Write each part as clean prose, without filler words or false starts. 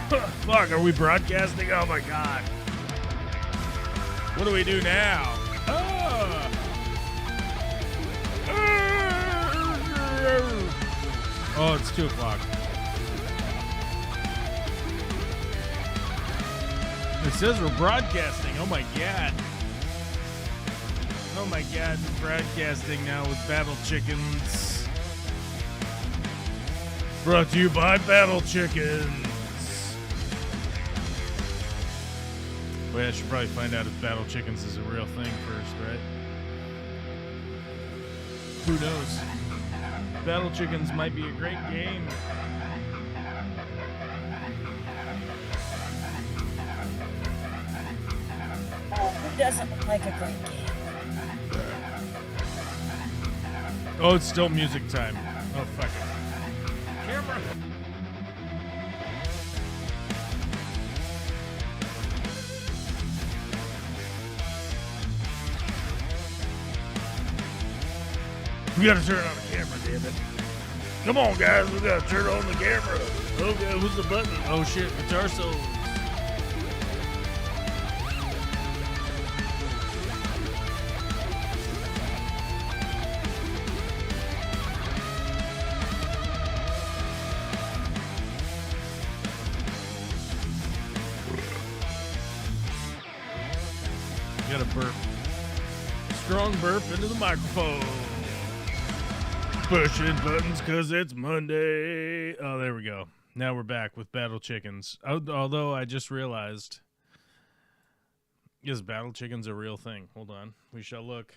Fuck, are we broadcasting? Oh my god. What do we do now? Oh, it's 2 o'clock. It says we're broadcasting. Oh my god. Oh my god, we're broadcasting now with Battle Chickens. Brought to you by Battle Chickens. Wait, I should probably find out if Battle Chickens is a real thing first, right? Who knows? Battle Chickens might be a great game. Oh, who doesn't like a great game? Oh, it's still music time. Oh, fuck it. Camera. We gotta turn on the camera, damn it. Come on, guys, we gotta turn on the camera. Okay, who's the button? Oh shit, guitar solo. Got a burp. Strong burp into the microphone. Pushing buttons because it's Monday. Oh, there we go. Now we're back with Battle Chickens. Although I just realized, is Battle Chickens a real thing? Hold on. We shall look.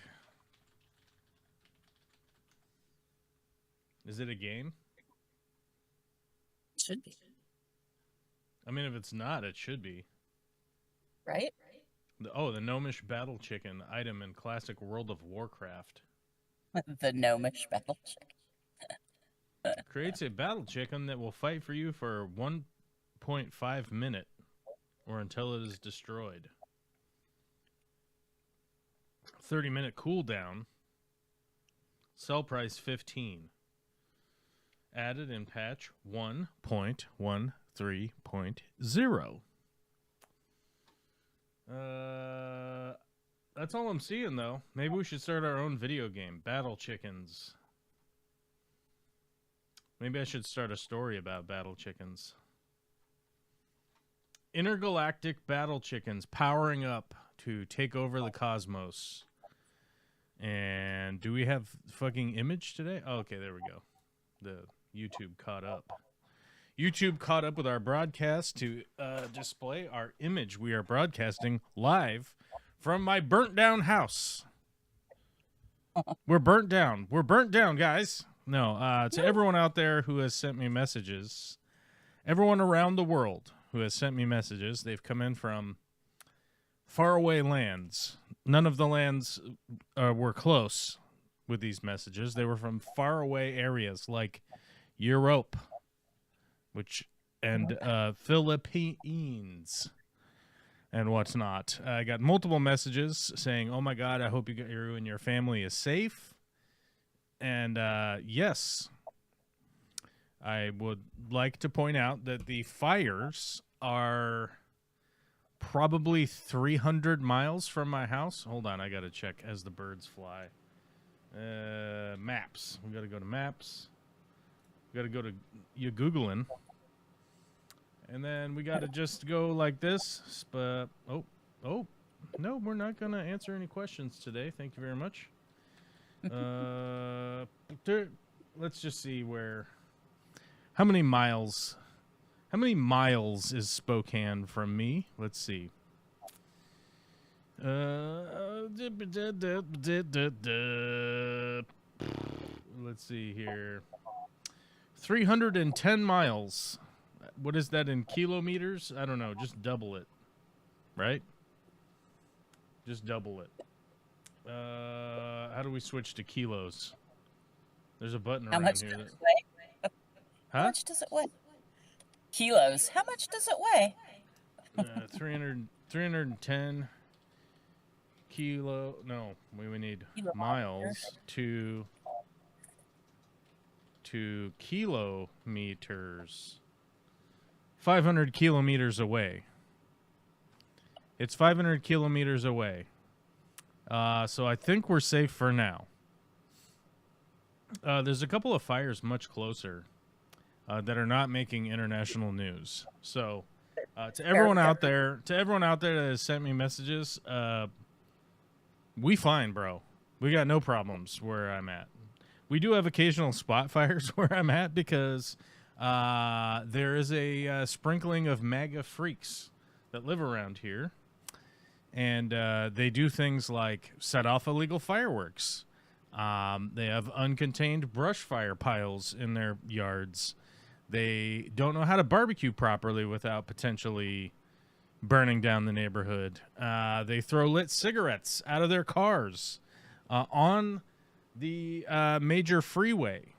Is it a game? It should be. I mean, if it's not, it should be. Right? The Gnomish Battle Chicken item in classic World of Warcraft. The Gnomish Battle Chicken. Creates a battle chicken that will fight for you for 1.5 minute or until it is destroyed. 30-minute cooldown. Sell price 15. Added in patch 1.13.0. That's all I'm seeing, though. Maybe we should start our own video game. Battle Chickens. Maybe I should start a story about Battle Chickens. Intergalactic Battle Chickens powering up to take over the cosmos. And do we have fucking image today? Oh, okay, there we go. The YouTube caught up. YouTube caught up with our broadcast to display our image. We are broadcasting live from my burnt down house. We're burnt down. We're burnt down, guys. No, to everyone out there who has sent me messages, everyone around the world who has sent me messages, they've come in from faraway lands. None of the lands were close with these messages. They were from faraway areas like Europe, and Philippines and what's not. I got multiple messages saying, "Oh my God, I hope you and your family is safe." And yes, I would like to point out that the fires are probably 300 miles from my house. Hold on, I got to check as the birds fly. Maps. We got to go to maps. We got to go to you Googling. And then we got to just go like this. Oh, no, we're not going to answer any questions today. Thank you very much. Let's just see how many miles is Spokane from me? Let's see. Let's see here. 310 miles. What is that in kilometers? I don't know. Just double it. Right? Just double it. How do we switch to kilos? There's a button How around much here. does it weigh? How much does it weigh? Kilos. How much does it weigh? 310 kilo. No, we need miles to kilometers. 500 kilometers away. It's 500 kilometers away. So I think we're safe for now. There's a couple of fires much closer that are not making international news. So to everyone out there that has sent me messages, we fine, bro. We got no problems where I'm at. We do have occasional spot fires where I'm at because there is a sprinkling of MAGA freaks that live around here. And they do things like set off illegal fireworks. They have uncontained brush fire piles in their yards. They don't know how to barbecue properly without potentially burning down the neighborhood. They throw lit cigarettes out of their cars on the major freeway,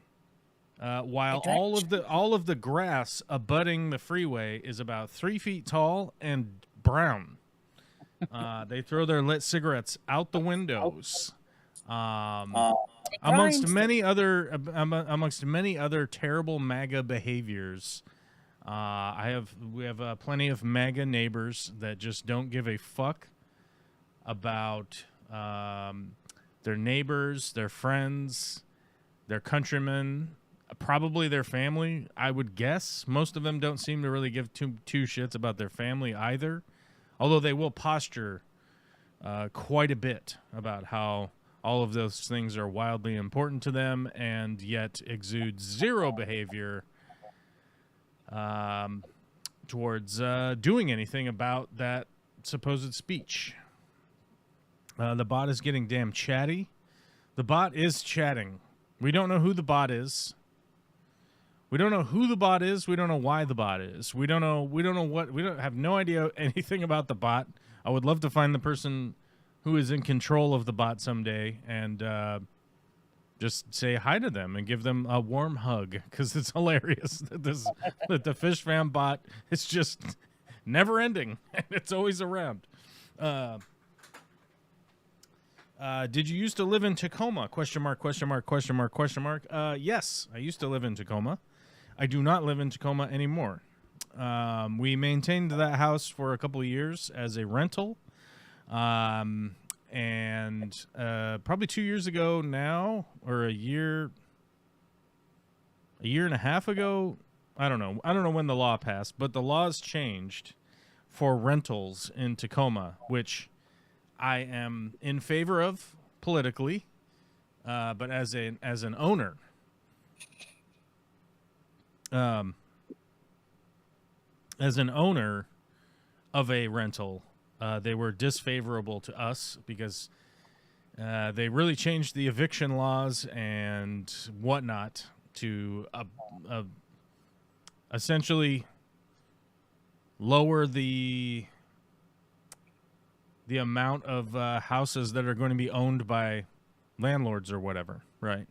while all of the grass abutting the freeway is about 3 feet tall and brown. They throw their lit cigarettes out the windows. Amongst many other terrible MAGA behaviors, we have plenty of MAGA neighbors that just don't give a fuck about their neighbors, their friends, their countrymen, probably their family. I would guess most of them don't seem to really give two shits about their family either, although they will posture quite a bit about how all of those things are wildly important to them, and yet exude zero behavior towards doing anything about that supposed speech. The bot is getting damn chatty. The bot is chatting. We don't know who the bot is. We don't know who the bot is. We don't know why the bot is. We don't have no idea anything about the bot. I would love to find the person who is in control of the bot someday and just say hi to them and give them a warm hug, because it's hilarious that the Fish Fam bot is just never ending and it's always around. Did you used to live in Tacoma? ? Yes, I used to live in Tacoma. I do not live in Tacoma anymore. We maintained that house for a couple of years as a rental. And probably 2 years ago now, or a year and a half ago, I don't know when the law passed, but the laws changed for rentals in Tacoma, which I am in favor of politically, but as an owner, of a rental, they were disfavorable to us because they really changed the eviction laws and whatnot to essentially lower the amount of houses that are going to be owned by landlords or whatever, right?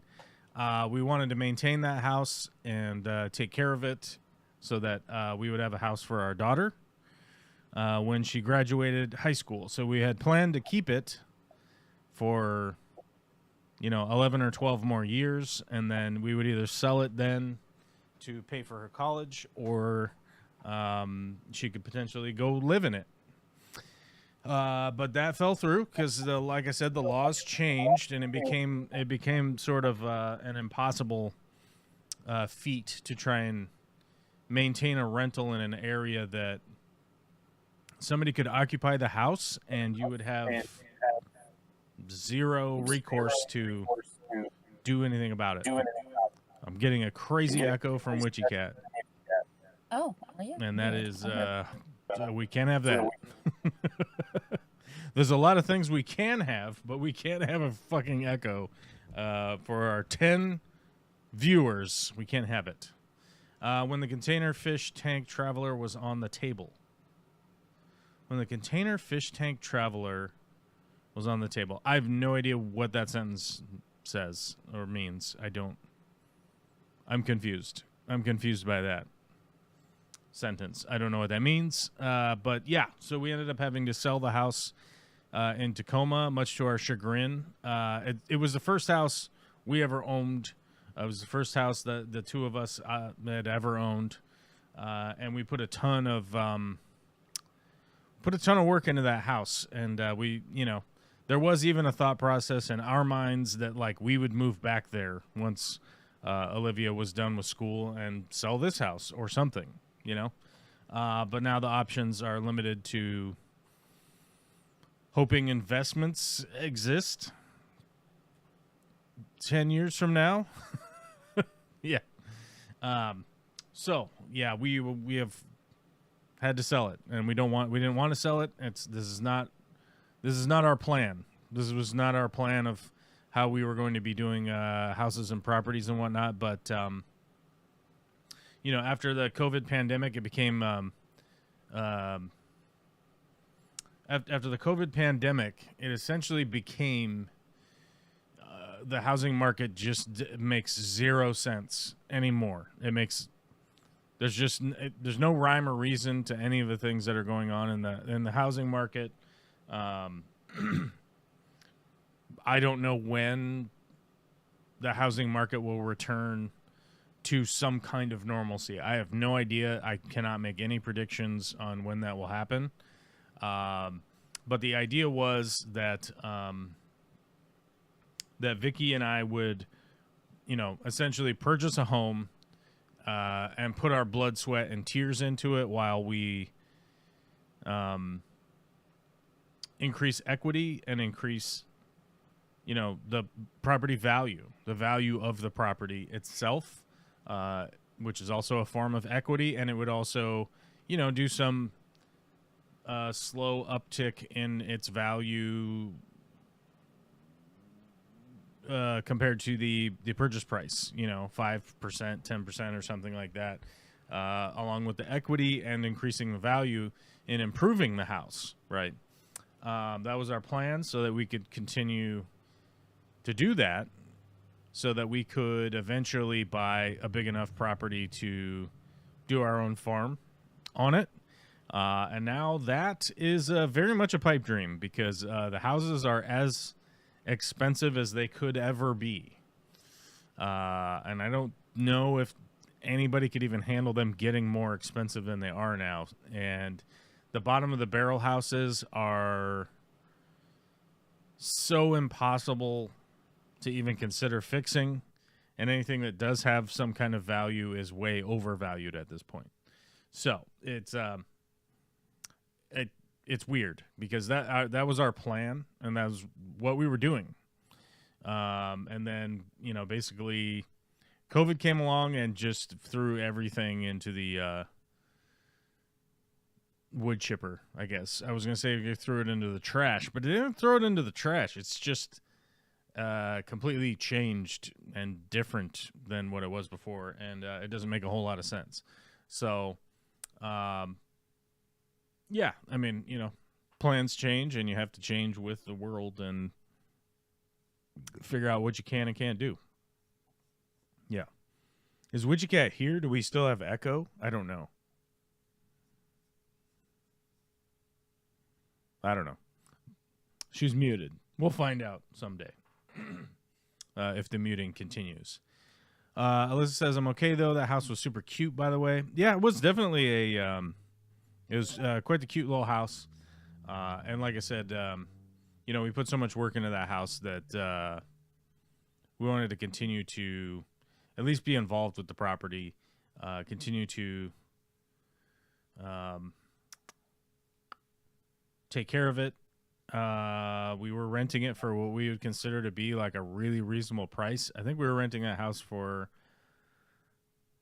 We wanted to maintain that house and take care of it so that we would have a house for our daughter when she graduated high school. So we had planned to keep it for, 11 or 12 more years, and then we would either sell it then to pay for her college, or she could potentially go live in it. But that fell through because, like I said, the laws changed, and it became sort of an impossible feat to try and maintain a rental in an area that somebody could occupy the house, and you would have zero recourse to do anything about it. I'm getting a crazy echo from Witchy Cat. Oh, are you? And that is, we can't have that. There's a lot of things we can have, but we can't have a fucking echo. For our 10 viewers, we can't have it. When the container fish tank traveler was on the table. When the container fish tank traveler was on the table. I have no idea what that sentence says or means. I'm confused. I'm confused by that sentence. I don't know what that means. But yeah, so we ended up having to sell the house in Tacoma, much to our chagrin. It was the first house we ever owned. It was the first house that the two of us had ever owned. and we put a ton of work into that house, and we, there was even a thought process in our minds that like we would move back there once Olivia was done with school and sell this house or something, but now the options are limited to hoping investments exist 10 years from now. Yeah. So yeah, we have had to sell it, and we didn't want to sell it. This is not our plan. This was not our plan of how we were going to be doing houses and properties and whatnot. But after the COVID pandemic, it became after the COVID pandemic, it essentially became the housing market just makes zero sense anymore. There's no rhyme or reason to any of the things that are going on in the housing market. I don't know when the housing market will return to some kind of normalcy. I have no idea. I cannot make any predictions on when that will happen. But the idea was that that Vicky and I would, essentially purchase a home and put our blood, sweat, and tears into it while we increase equity and increase, the property value, the value of the property itself, which is also a form of equity. And it would also, do some slow uptick in its value compared to the purchase price, 5%, 10% or something like that, along with the equity and increasing the value in improving the house, right? That was our plan, so that we could continue to do that, so that we could eventually buy a big enough property to do our own farm on it. And now that is very much a pipe dream, because the houses are as expensive as they could ever be. And I don't know if anybody could even handle them getting more expensive than they are now. And the bottom of the barrel houses are so impossible to even consider fixing, and anything that does have some kind of value is way overvalued at this point. So it's weird, because that was our plan, and that was what we were doing. And then, basically COVID came along and just threw everything into the wood chipper, I guess. I was going to say you threw it into the trash, but it didn't throw it into the trash. It's just completely changed and different than what it was before, and it doesn't make a whole lot of sense. So, yeah, I mean, plans change, and you have to change with the world and figure out what you can and can't do. Yeah. Is Witchy Cat here? Do we still have echo? I don't know. I don't know. She's muted. We'll find out someday if the muting continues. Alyssa says, I'm okay, though. That house was super cute, by the way. Yeah, it was definitely it was quite the cute little house. And like I said, we put so much work into that house that we wanted to continue to at least be involved with the property, continue to take care of it. We were renting it for what we would consider to be like a really reasonable price. I think we were renting that house for,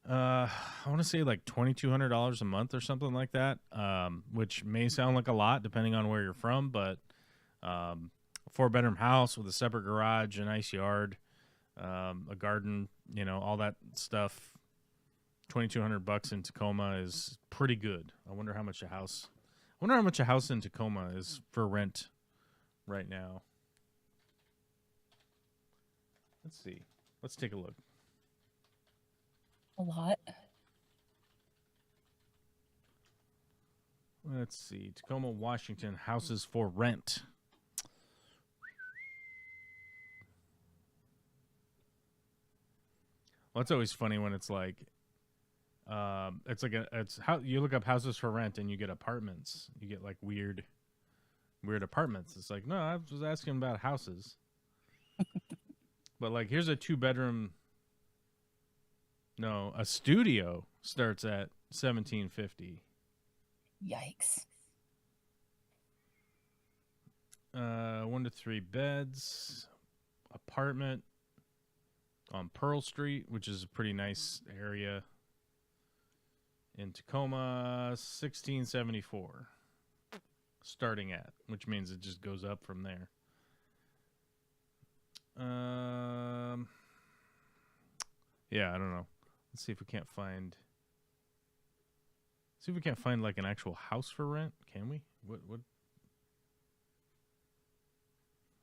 I want to say like $2,200 a month or something like that, which may sound like a lot depending on where you're from, but a 4-bedroom house with a separate garage, a nice yard, a garden, all that stuff. $2,200 in Tacoma is pretty good. I wonder how much a house in Tacoma is for rent right now. Let's see. Let's take a look. A lot. Let's see. Tacoma, Washington, houses for rent. Well, it's always funny when it's like, It's like it's how you look up houses for rent and you get apartments. You get like weird apartments. It's like, no, I was asking about houses. But like, here's a 2-bedroom. No, a studio starts at $1,750. Yikes. 1 to 3 beds, apartment on Pearl Street, which is a pretty nice area in Tacoma, $1,674 starting at, which means it just goes up from there. Yeah, I don't know. Let's see if we can't find. See if we can't find like an actual house for rent. Can we? What?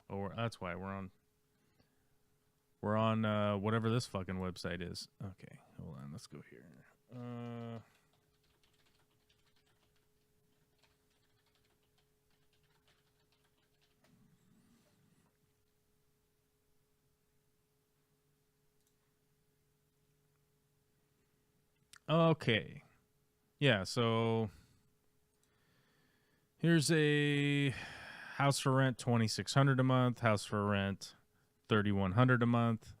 Oh, that's why we're on. We're on whatever this fucking website is. Okay, hold on. Let's go here. Okay. Yeah, so here's a house for rent, $2,600 a month. House for rent, $3,100 a month.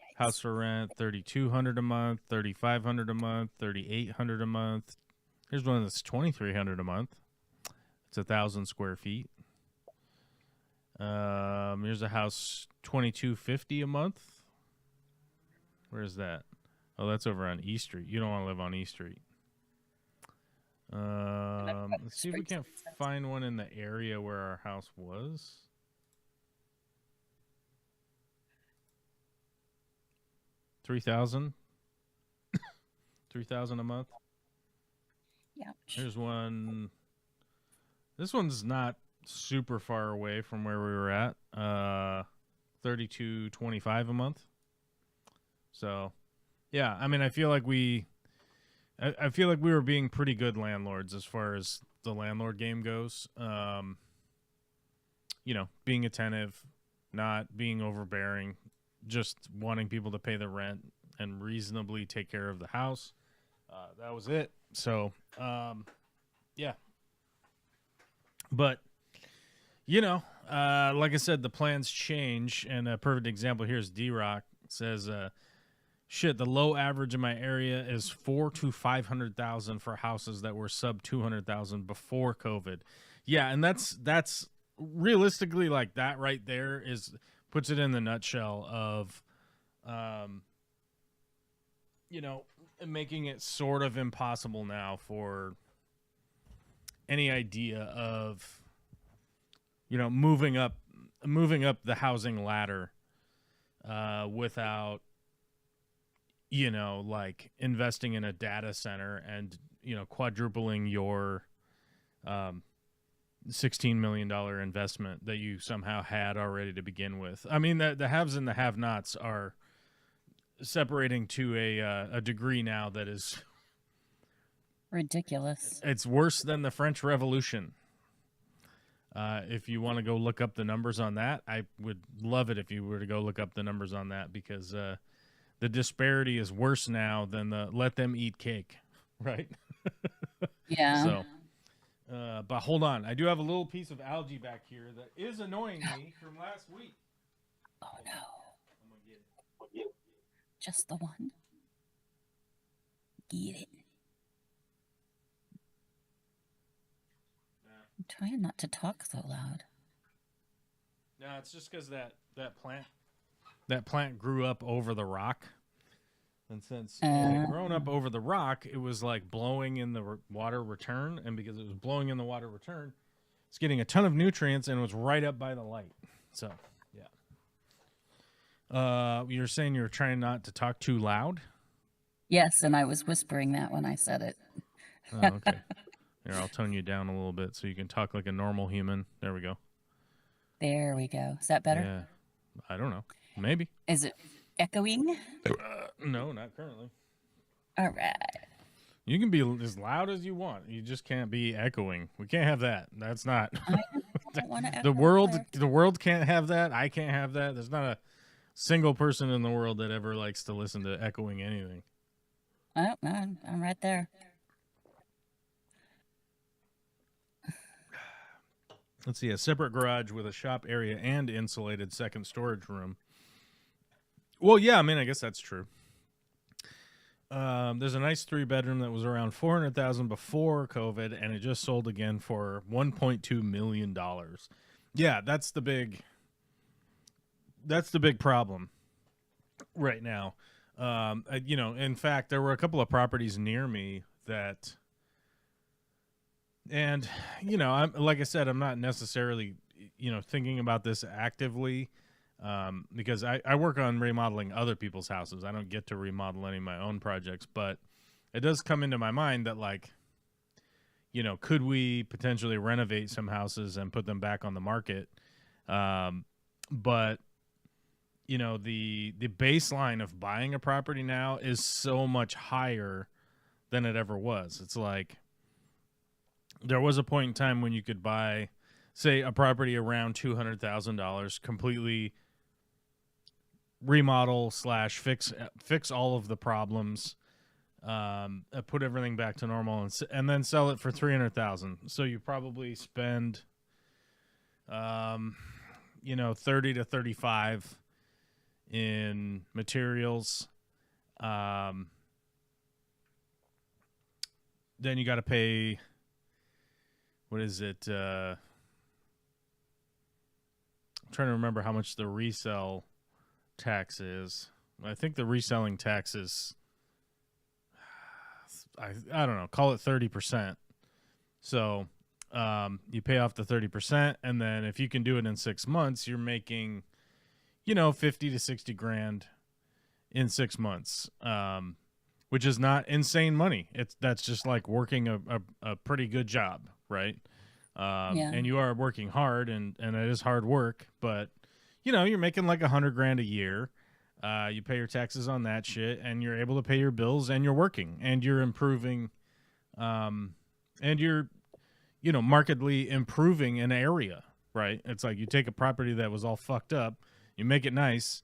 Yikes. House for rent, $3,200 a month, $3,500 a month, $3,800 a month. Here's one that's $2,300 a month. It's 1,000 square feet. Here's a house, $2,250 a month. Where's that? Oh, that's over on E Street. You don't want to live on E Street. Let's see if we can't find one in the area where our house was. $3,000. $3,000 a month. Yeah. Here's one. This one's not super far away from where we were at. $3,225 a month. So, yeah. I mean, I feel like we were being pretty good landlords as far as the landlord game goes. You know, being attentive, not being overbearing, just wanting people to pay the rent and reasonably take care of the house. That was it. So, yeah. But, you know, like I said, the plans change. And a perfect example here is D-Rock says, shit, the low average in my area is $400,000 to $500,000 for houses that were sub $200,000 before COVID. Yeah, and that's realistically, like, that right there puts it in the nutshell of, you know, making it sort of impossible now for any idea of, you know, moving up the housing ladder without, you know, like investing in a data center and, you know, quadrupling your $16 million investment that you somehow had already to begin with. I mean, the haves and the have-nots are separating to a degree now that is ridiculous. It's worse than the French Revolution. If you want to go look up the numbers on that, I would love it if you were to go look up the numbers on that, because the disparity is worse now than the let them eat cake, right? Yeah. So, but hold on. I do have a little piece of algae back here that is annoying me from last week. Oh, no. I'm going to get it. Just the one. Get it. I'm trying not to talk so loud. No, it's just because that plant grew up over the rock, and since it had grown up over the rock, it was like blowing in the water return, and because it was blowing in the water return, it's getting a ton of nutrients, and it was right up by the light. So, yeah. You're saying you're trying not to talk too loud? Yes, and I was whispering that when I said it. Oh, okay. Here, I'll tone you down a little bit so you can talk like a normal human. There we go. There we go. Is that better? Yeah. I don't know. Maybe. Is it echoing? No, not currently. All right. You can be as loud as you want. You just can't be echoing. We can't have that. That's not. I don't want to echo. The world can't have that. I can't have that. There's not a single person in the world that ever likes to listen to echoing anything. Oh, I'm right there. Let's see, a separate garage with a shop area and insulated second storage room. Well, yeah, I mean, I guess that's true. There's a nice 3-bedroom that was around $400,000 before COVID, and it just sold again for $1.2 million. Yeah, that's the big problem right now. In fact, there were a couple of properties near me that, and I'm like I said, I'm not necessarily thinking about this actively. Because I work on remodeling other people's houses. I don't get to remodel any of my own projects, but it does come into my mind that, like, could we potentially renovate some houses and put them back on the market? But the baseline of buying a property now is so much higher than it ever was. It's like there was a point in time when you could buy, say, a property around $200,000, completely remodel / fix all of the problems, put everything back to normal, and then sell it for $300,000. So you probably spend 30 to 35 in materials. Then you got to pay, what is it, I'm trying to remember how much the resell tax is. I think the reselling tax is, I don't know, call it 30%. So you pay off the 30%, and then if you can do it in 6 months, you're making 50 to 60 grand in 6 months, which is not insane money. That's just like working a pretty good job, right? Yeah. And you are working hard, and it is hard work, but you're making like $100 grand a year. You pay your taxes on that shit, and you're able to pay your bills, and you're working, and you're improving, and you're, markedly improving an area, right? It's like you take a property that was all fucked up, you make it nice.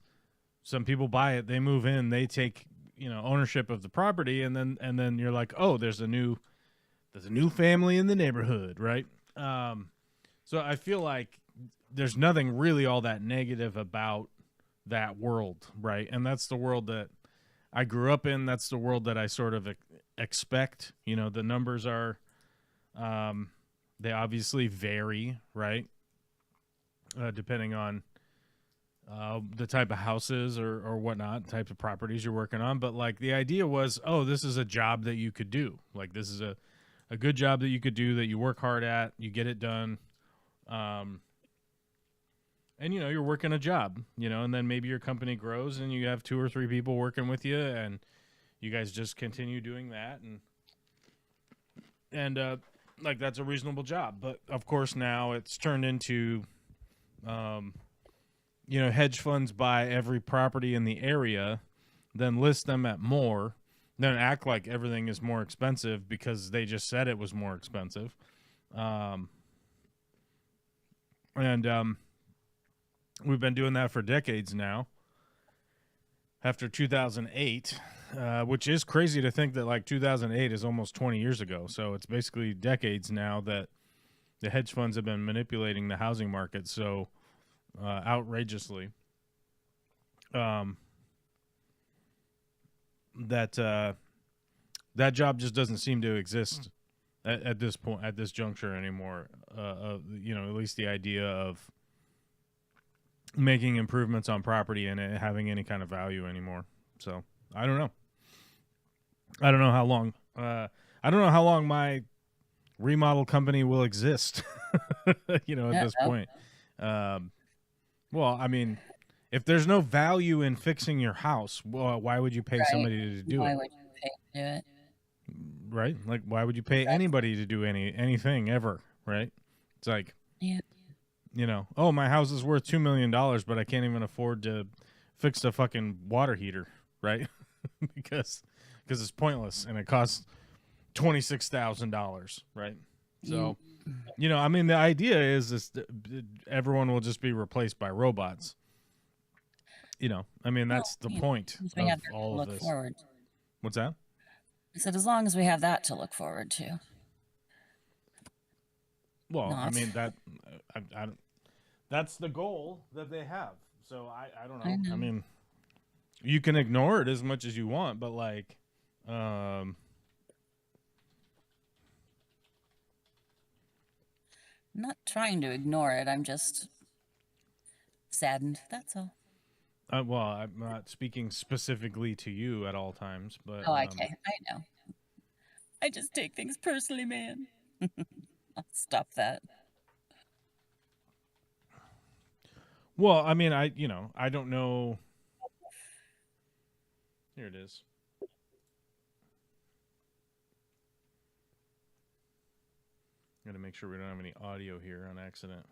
Some people buy it, they move in, they take, ownership of the property, and then you're like, oh, there's a new family in the neighborhood, right? So I feel like there's nothing really all that negative about that world, right? And that's the world that I grew up in. That's the world that I sort of expect. The numbers are, they obviously vary, right? Depending on the type of houses or whatnot, type of properties you're working on. But like the idea was, oh, this is a job that you could do. Like this is a good job that you could do, that you work hard at, you get it done. And, you're working a job, and then maybe your company grows and you have 2 or 3 people working with you, and you guys just continue doing that. And like, that's a reasonable job. But of course now it's turned into, hedge funds buy every property in the area, then list them at more, then act like everything is more expensive because they just said it was more expensive. We've been doing that for decades now. After 2008, which is crazy to think that like 2008 is almost 20 years ago. So it's basically decades now that the hedge funds have been manipulating the housing market so outrageously. That job just doesn't seem to exist at this point, at this juncture anymore. At least the idea of making improvements on property and it having any kind of value anymore. So I don't know. I don't know how long. I don't know how long my remodel company will exist. At this point. Well, I mean, if there's no value in fixing your house, well, why would you pay somebody to do it? Why would you pay to do it? Right? Like, why would you pay anybody to do anything ever? Right? It's like, yeah. Oh, my house is worth $2 million, but I can't even afford to fix the fucking water heater, right? because it's pointless and it costs $26,000, right? So, I mean, the idea is everyone will just be replaced by robots. I mean, that's the point of all of this. Forward. What's that? I said, as long as we have that to look forward to. Well, I Not. mean I that's the goal that they have. So I don't know. I know. I mean, you can ignore it as much as you want, but like, I'm not trying to ignore it. I'm just saddened. That's all. well, I'm not speaking specifically to you at all times, but Oh, okay. I know. I just take things personally, man. I'll stop that. well, I mean, I don't know. Here it is. Got to make sure we don't have any audio here on accident.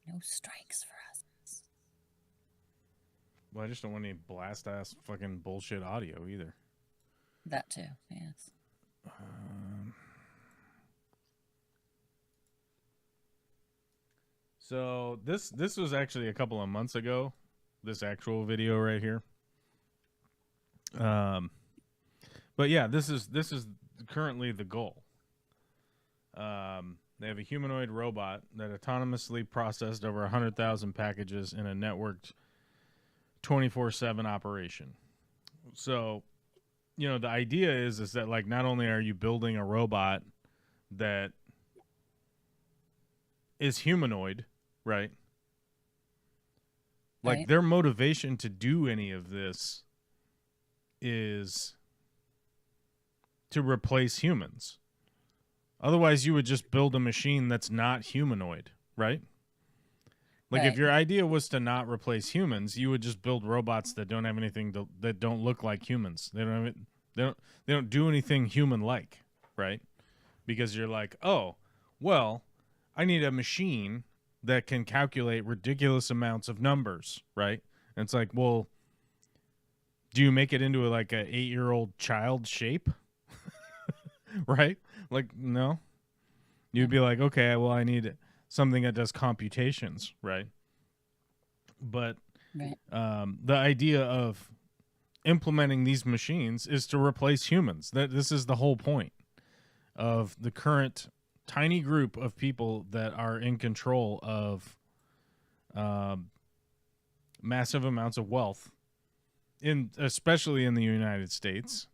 No strikes for us. Well, I just don't want any blast ass fucking bullshit audio either. That too, yes. So this was actually a couple of months ago. This actual video right here. But yeah, this is currently the goal. They have a humanoid robot that autonomously processed over 100,000 packages in a networked 24/7 operation. So, the idea is that like not only are you building a robot that is humanoid, right? Like Right. their motivation to do any of this is to replace humans. Otherwise, you would just build a machine that's not humanoid, right? Like if Right. your idea was to not replace humans, you would just build robots that don't have anything that don't look like humans. They don't have it, they don't do anything human-like, right? Because you're like, oh, well, I need a machine that can calculate ridiculous amounts of numbers, right? And it's like, well, do you make it into like a 8-year-old child shape? Right? Like, no. You'd be like, okay, well, I need something that does computations, right? But Right. the idea of implementing these machines is to replace humans. This is the whole point of the current tiny group of people that are in control of massive amounts of wealth, especially in the United States.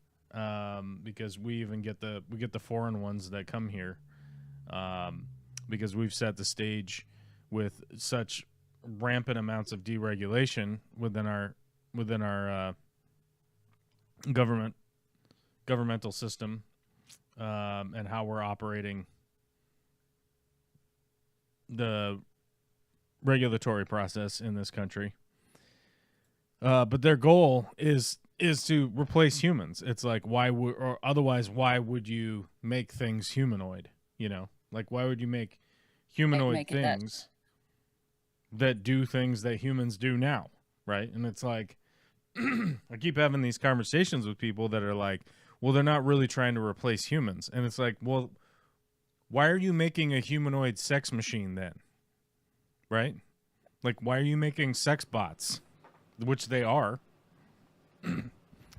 Because we even get the foreign ones that come here, because we've set the stage with such rampant amounts of deregulation within our governmental system, and how we're operating the regulatory process in this country. But their goal is to replace humans. It's like, why would you make things humanoid? Like why would you make humanoid Make it that. things that do things that humans do now, right? And it's like I keep having these conversations with people that are like, well, they're not really trying to replace humans. And it's like, well, why are you making a humanoid sex machine then? Right? Like, why are you making sex bots? Which they are.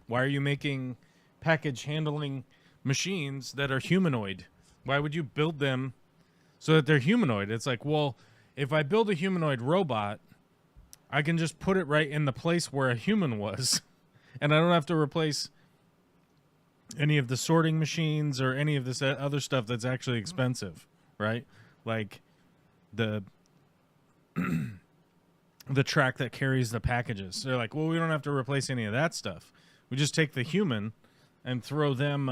Why are you making package handling machines that are humanoid? Why would you build them so that they're humanoid? It's like, well, if I build a humanoid robot, I can just put it right in the place where a human was, and I don't have to replace any of the sorting machines or any of this other stuff that's actually expensive, right? Like the track that carries the packages. They're like, well, we don't have to replace any of that stuff. We just take the human and throw them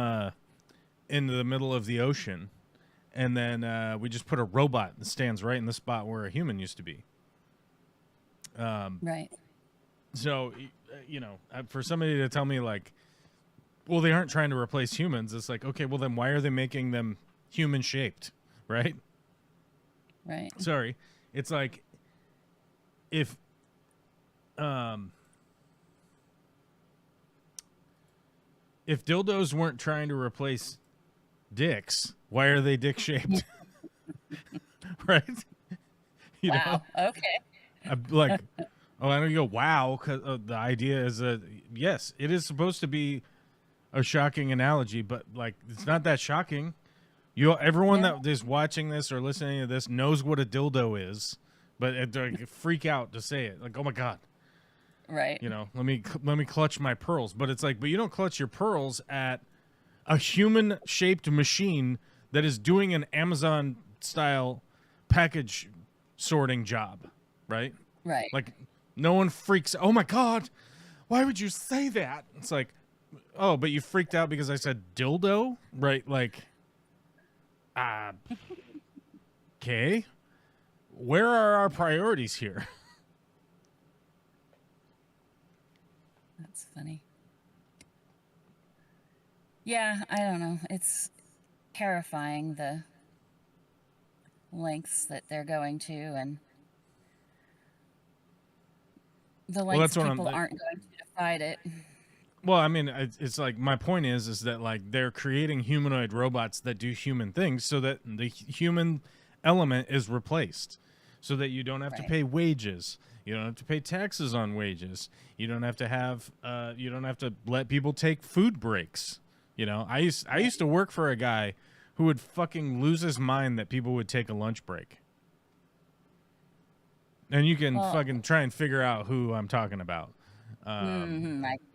into the middle of the ocean, and then we just put a robot that stands right in the spot where a human used to be. Right. So, for somebody to tell me like, well, they aren't trying to replace humans, it's like, okay, well then why are they making them human shaped, right? Right. Sorry. It's like if dildos weren't trying to replace dicks, why are they dick shaped? Right? Wow. Okay. I'm like, oh, I don't go wow, because the idea is that yes, it is supposed to be a shocking analogy, but like it's not that shocking. Everyone that is watching this or listening to this knows what a dildo is, but they freak out to say it. Like, oh my god, Right. you know, let me clutch my pearls. But it's like, but you don't clutch your pearls at a human-shaped machine that is doing an Amazon-style package sorting job, right? Right. Like, no one freaks. Oh my god, why would you say that? It's like, oh, but you freaked out because I said dildo, right? Like, okay. Where are our priorities here? That's funny. Yeah, I don't know. It's terrifying, the lengths that they're going to, and the lengths people aren't going to fight it. Well, I mean, it's like, my point is that like they're creating humanoid robots that do human things so that the human element is replaced, so that you don't have to pay wages, you don't have to pay taxes on wages, you don't have to let people take food breaks. You know, I used to work for a guy who would fucking lose his mind that people would take a lunch break. And you can fucking try and figure out who I'm talking about. I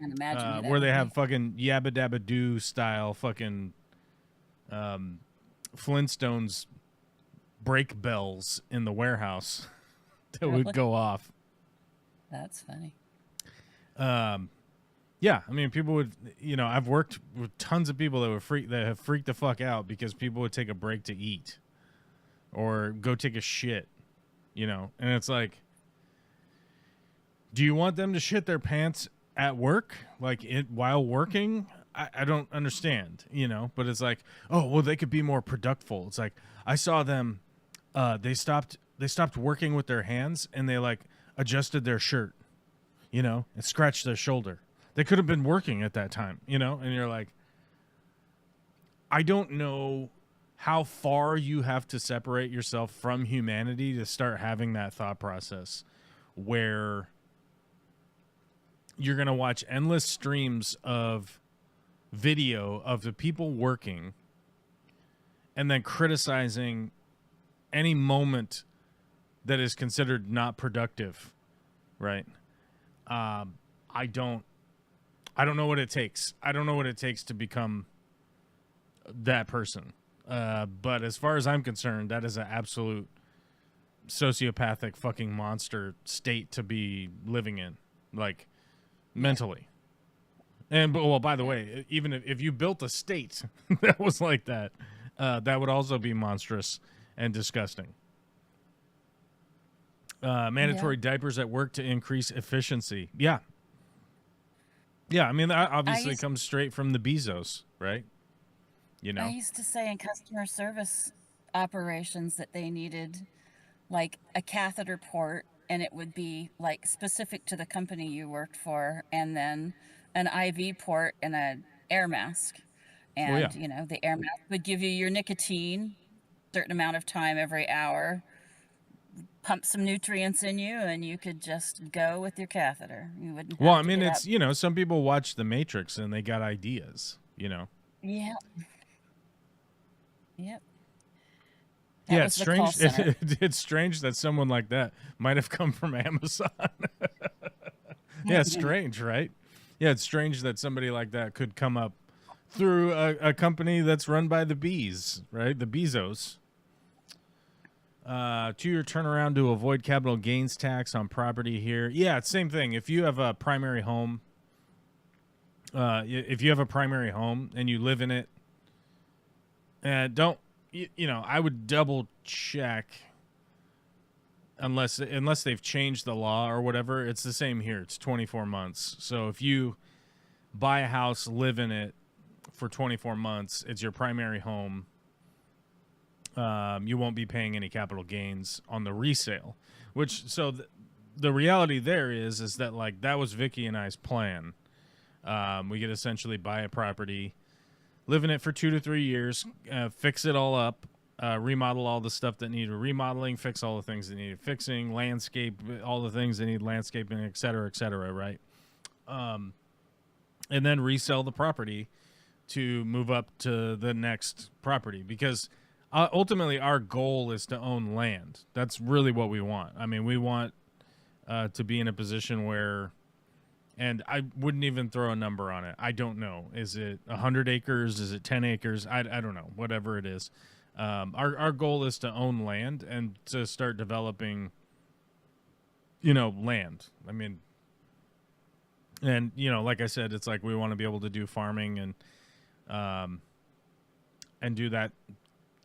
can imagine where they have fucking Yabba Dabba Doo style fucking Flintstones break bells in the warehouse that would go off. That's funny. Yeah, I mean, people would, you know, I've worked with tons of people that have freaked the fuck out because people would take a break to eat or go take a shit, you know, and it's like, do you want them to shit their pants at work, like while working? I don't understand, you know, but it's like, oh, well, they could be more productive. It's like, I saw them, they stopped working with their hands and they like adjusted their shirt, you know, and scratched their shoulder. They could have been working at that time, you know, and you're like, I don't know how far you have to separate yourself from humanity to start having that thought process where you're going to watch endless streams of video of the people working and then criticizing any moment that is considered not productive, right? I don't know what it takes. I don't know what it takes to become that person. But as far as I'm concerned, that is an absolute sociopathic fucking monster state to be living in, like mentally. And well, by the way, even if you built a state that was like that, that would also be monstrous and disgusting. Mandatory diapers at work to increase efficiency. Yeah. Yeah, I mean, that obviously comes straight from the Bezos, right? You know, I used to say in customer service operations that they needed like a catheter port, and it would be like specific to the company you worked for, and then an IV port and an air mask. And, you know, the air mask would give you your nicotine, certain amount of time every hour, pump some nutrients in you, and you could just go with your catheter. You wouldn't. Well, I mean, it's, you know, some people watch The Matrix and they got ideas, you know. Yeah. Yep. Yeah, it's strange. It's strange that someone like that might have come from Amazon. Yeah, it's strange, right? Yeah, it's strange that somebody like that could come up through a company that's run by the bees, right? The Bezos. 2-year turnaround to avoid capital gains tax on property here. Yeah, it's same thing. If you have a primary home, and you live in it, you know, I would double check unless they've changed the law or whatever. It's the same here. It's 24 months. So if you buy a house, live in it for 24 months, it's your primary home. You won't be paying any capital gains on the resale, which, so the reality there is that like that was Vicky and I's plan. We could essentially buy a property, live in it for 2 to 3 years, fix it all up, remodel all the stuff that needed remodeling, fix all the things that needed fixing, landscape all the things that need landscaping, et cetera, right? and then resell the property to move up to the next property, because ultimately our goal is to own land. That's really what we want. I mean, we want to be in a position where, and I wouldn't even throw a number on it. I don't know. Is it 100 acres? Is it 10 acres? I don't know. Whatever it is. Our goal is to own land and to start developing, land. I mean, and, like I said, it's like we want to be able to do farming and do that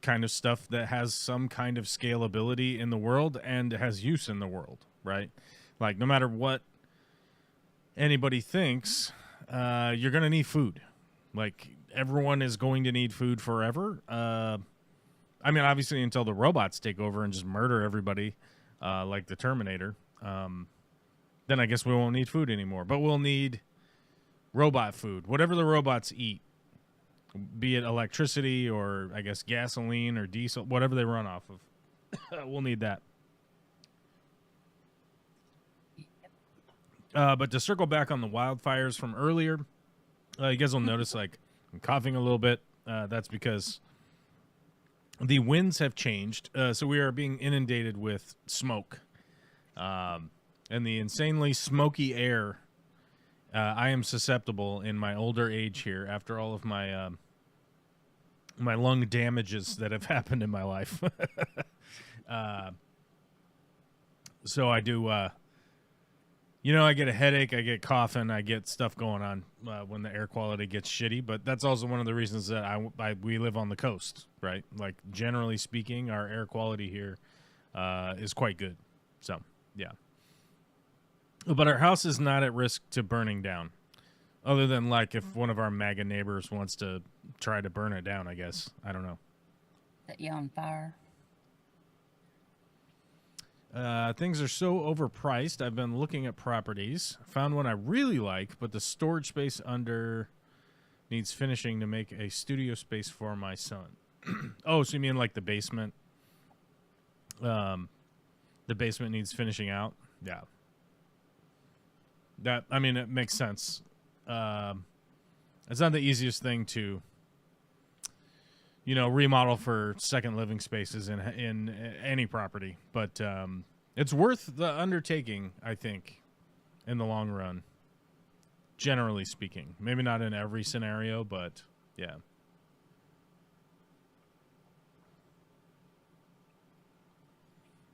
kind of stuff that has some kind of scalability in the world and has use in the world, right? Like, no matter what anybody thinks, you're going to need food. Like, everyone is going to need food forever. I mean, obviously, until the robots take over and just murder everybody, like the Terminator, then I guess we won't need food anymore. But we'll need robot food. Whatever the robots eat, be it electricity or, I guess, gasoline or diesel, whatever they run off of, we'll need that. But to circle back on the wildfires from earlier, you guys will notice, like, I'm coughing a little bit. That's because the winds have changed. So we are being inundated with smoke. And the insanely smoky air, I am susceptible in my older age here after all of my my lung damages that have happened in my life. So I do, I get a headache, I get coughing, I get stuff going on when the air quality gets shitty. But that's also one of the reasons that we live on the coast, right? Like, generally speaking, our air quality here is quite good. So, yeah. But our house is not at risk to burning down. Other than, like, if one of our MAGA neighbors wants to try to burn it down, I guess. I don't know. Set you on fire. Things are so overpriced. I've been looking at properties. Found one I really like, but the storage space under needs finishing to make a studio space for my son. Oh, so you mean like the basement? The basement needs finishing out? Yeah. It makes sense. It's not the easiest thing to, remodel for second living spaces in any property, but it's worth the undertaking, I think, in the long run. Generally speaking, maybe not in every scenario, but yeah.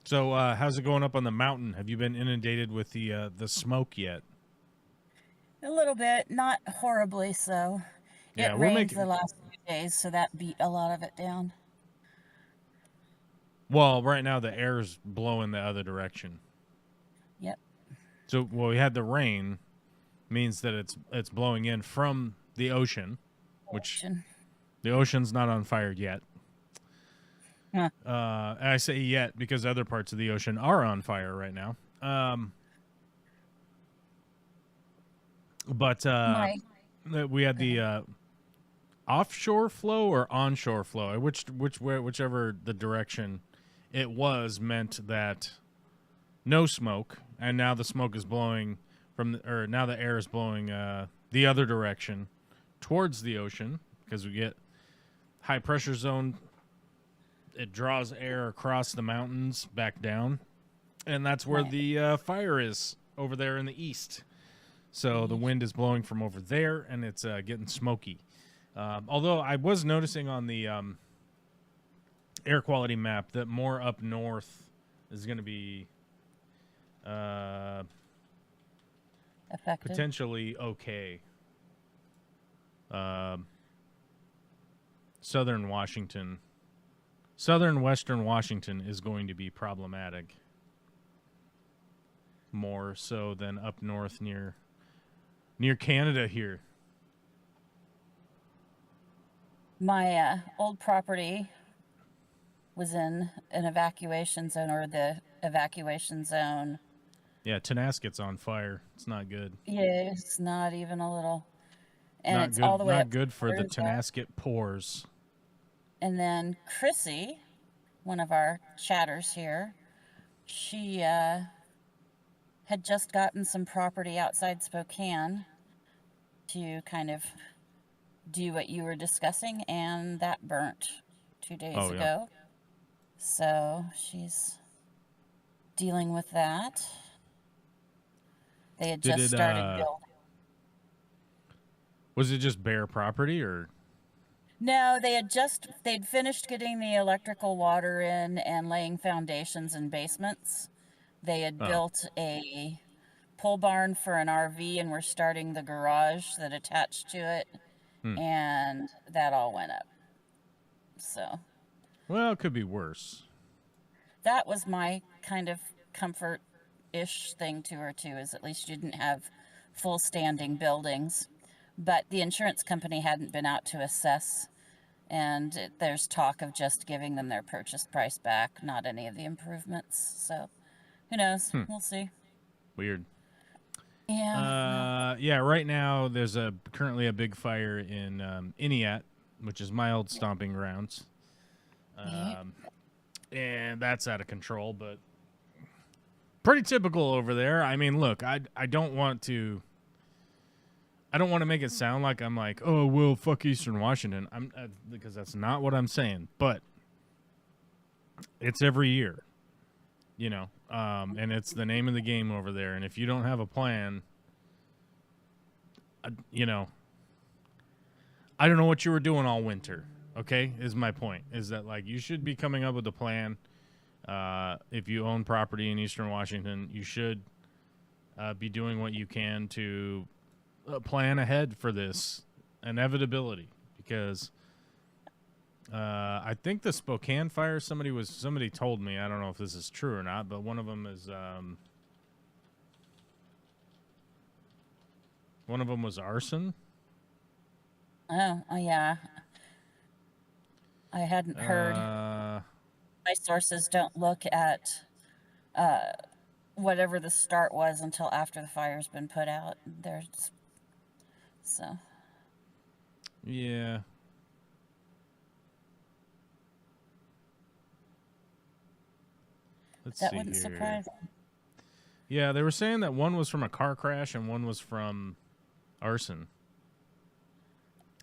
So, how's it going up on the mountain? Have you been inundated with the smoke yet? A little bit, not horribly so. Yeah, It rained the last few days, so that beat a lot of it down. Well, right now the air's blowing the other direction. Yep. So, we had the rain, means that it's blowing in from the ocean, which the ocean's not on fire yet. Huh. And I say yet because other parts of the ocean are on fire right now. But we had the offshore flow or onshore flow, whichever the direction it was, meant that no smoke, and now the smoke is blowing now the air is blowing the other direction towards the ocean, because we get high pressure zone. It draws air across the mountains back down, and that's where the fire is, over there in the east. So the wind is blowing from over there, and it's getting smoky. Although I was noticing on the air quality map that more up north is going to be potentially okay. Southern western Washington is going to be problematic. More so than up north near Canada here. My old property was in an evacuation zone, or the evacuation zone. Yeah, Tenaskeet's on fire. It's not good. Yeah, it's not even a little. And not it's good, all the way not up good for the Tenaskeet pores. And then Chrissy, one of our chatters here, she had just gotten some property outside Spokane, to kind of do what you were discussing, and that burnt 2 days Oh, yeah. ago. So she's dealing with that. They had Did just it, started building. was it just bare property or? No, they'd finished getting the electrical water in and laying foundations in basements. They had Oh, built a pole barn for an RV and were starting the garage that attached to it, hmm. and that all went up. So Well, it could be worse. that was my kind of comfort-ish thing to her too, is at least you didn't have full standing buildings. But the insurance company hadn't been out to assess, and there's talk of just giving them their purchase price back, not any of the improvements. So who knows? We'll see. Weird. Yeah. Well, Yeah, right now there's currently a big fire in Iniat, which is my old stomping grounds. And that's out of control, but pretty typical over there. I mean, look, I don't want to make it sound like I'm like, oh, well, fuck Eastern Washington. Because that's not what I'm saying. But it's every year, and it's the name of the game over there. And if you don't have a plan, I don't know what you were doing all winter. Okay, is my point. Is that like you should be coming up with a plan. If you own property in Eastern Washington, you should be doing what you can to plan ahead for this inevitability, because I think the Spokane fire, somebody told me, I don't know if this is true or not, but one of them was arson. oh yeah. I hadn't heard. My sources don't look at whatever the start was until after the fire's been put out. So. Yeah. Let's That see wouldn't here. surprise me. Yeah, they were saying that one was from a car crash and one was from arson.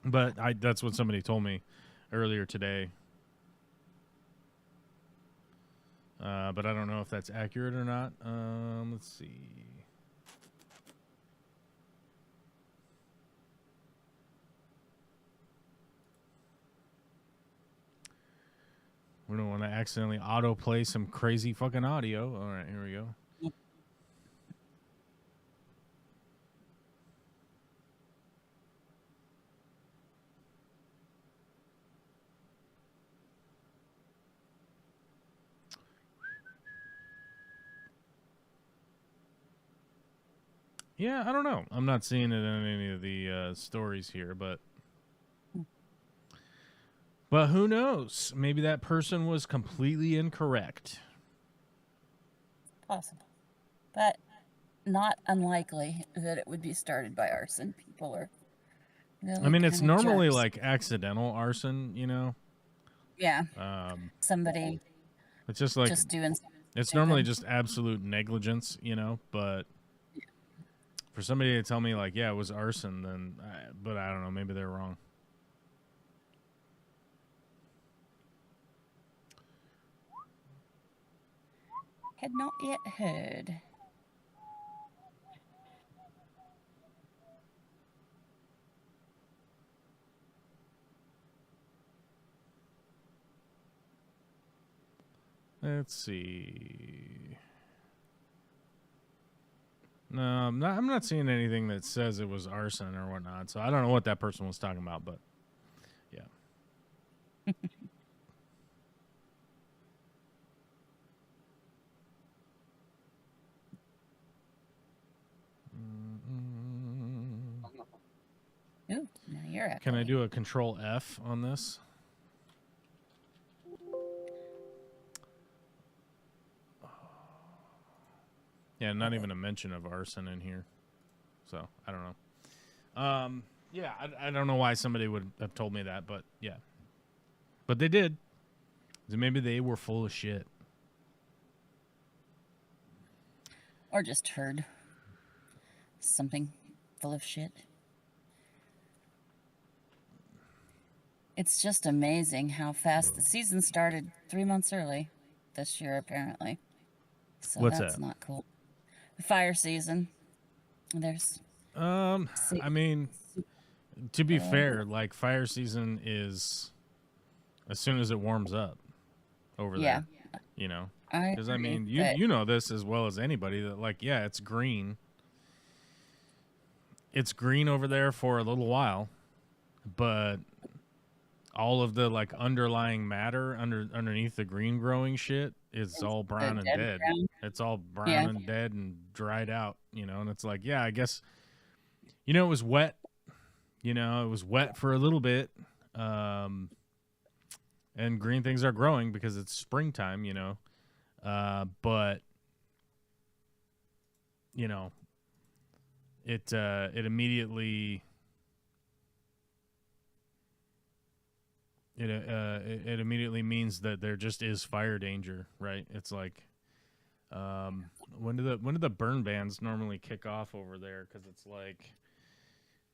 But that's what somebody told me earlier today. But I don't know if that's accurate or not. Let's see. We don't want to accidentally autoplay some crazy fucking audio. All right, here we go. Yeah, I don't know. I'm not seeing it in any of the stories here, but who knows? Maybe that person was completely incorrect. Possible. But not unlikely that it would be started by arson. People are really I mean, it's normally jerks. like accidental arson, Yeah. Somebody It's just like just doing something it's stupid. normally just absolute negligence, but for somebody to tell me like, yeah, it was arson, then but I don't know, maybe they're wrong. Had not yet heard. Let's see. No, I'm not seeing anything that says it was arson or whatnot. So I don't know what that person was talking about, but yeah. Ooh, now you're echoing. Can I do a Control F on this? Yeah, not even a mention of arson in here. So, I don't know. Yeah, I don't know why somebody would have told me that, but yeah. But they did. So maybe they were full of shit. Or just heard something full of shit. It's just amazing how fast the season started 3 months early this year, apparently. So What's that's that? not cool. Fire season. There's I mean, to be fair, like fire season is as soon as it warms up over yeah, there, you know. I Because I agree. mean, you But you know this as well as anybody that like, yeah, it's green. It's green over there for a little while, but all of the like underlying matter underneath the green growing shit is it's all the brown and dead dead. ground. It's all brown Yeah. and dead and dried out, you know. And it's like, yeah, I guess it was wet. It was wet for a little bit. Um, and green things are growing because it's springtime, but you know, it immediately it immediately means that there just is fire danger, right? It's like, when do the burn bans normally kick off over there? Because it's like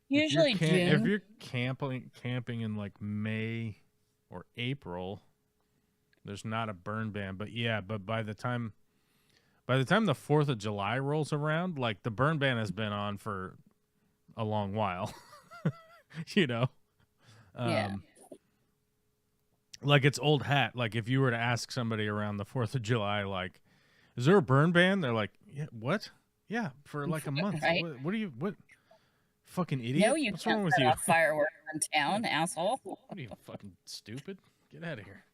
Usually if June. you're camping in like May or April, there's not a burn ban. But yeah, but by the time the 4th of July rolls around, like the burn ban has been on for a long while. you know. Yeah. Like it's old hat. Like if you were to ask somebody around the 4th of July, like, is there a burn ban? They're like, yeah, what? Yeah, for like a month. Right. What fucking idiot? No, you What's can't wrong with set you? off fireworks in town, asshole. What are you, fucking stupid? Get out of here.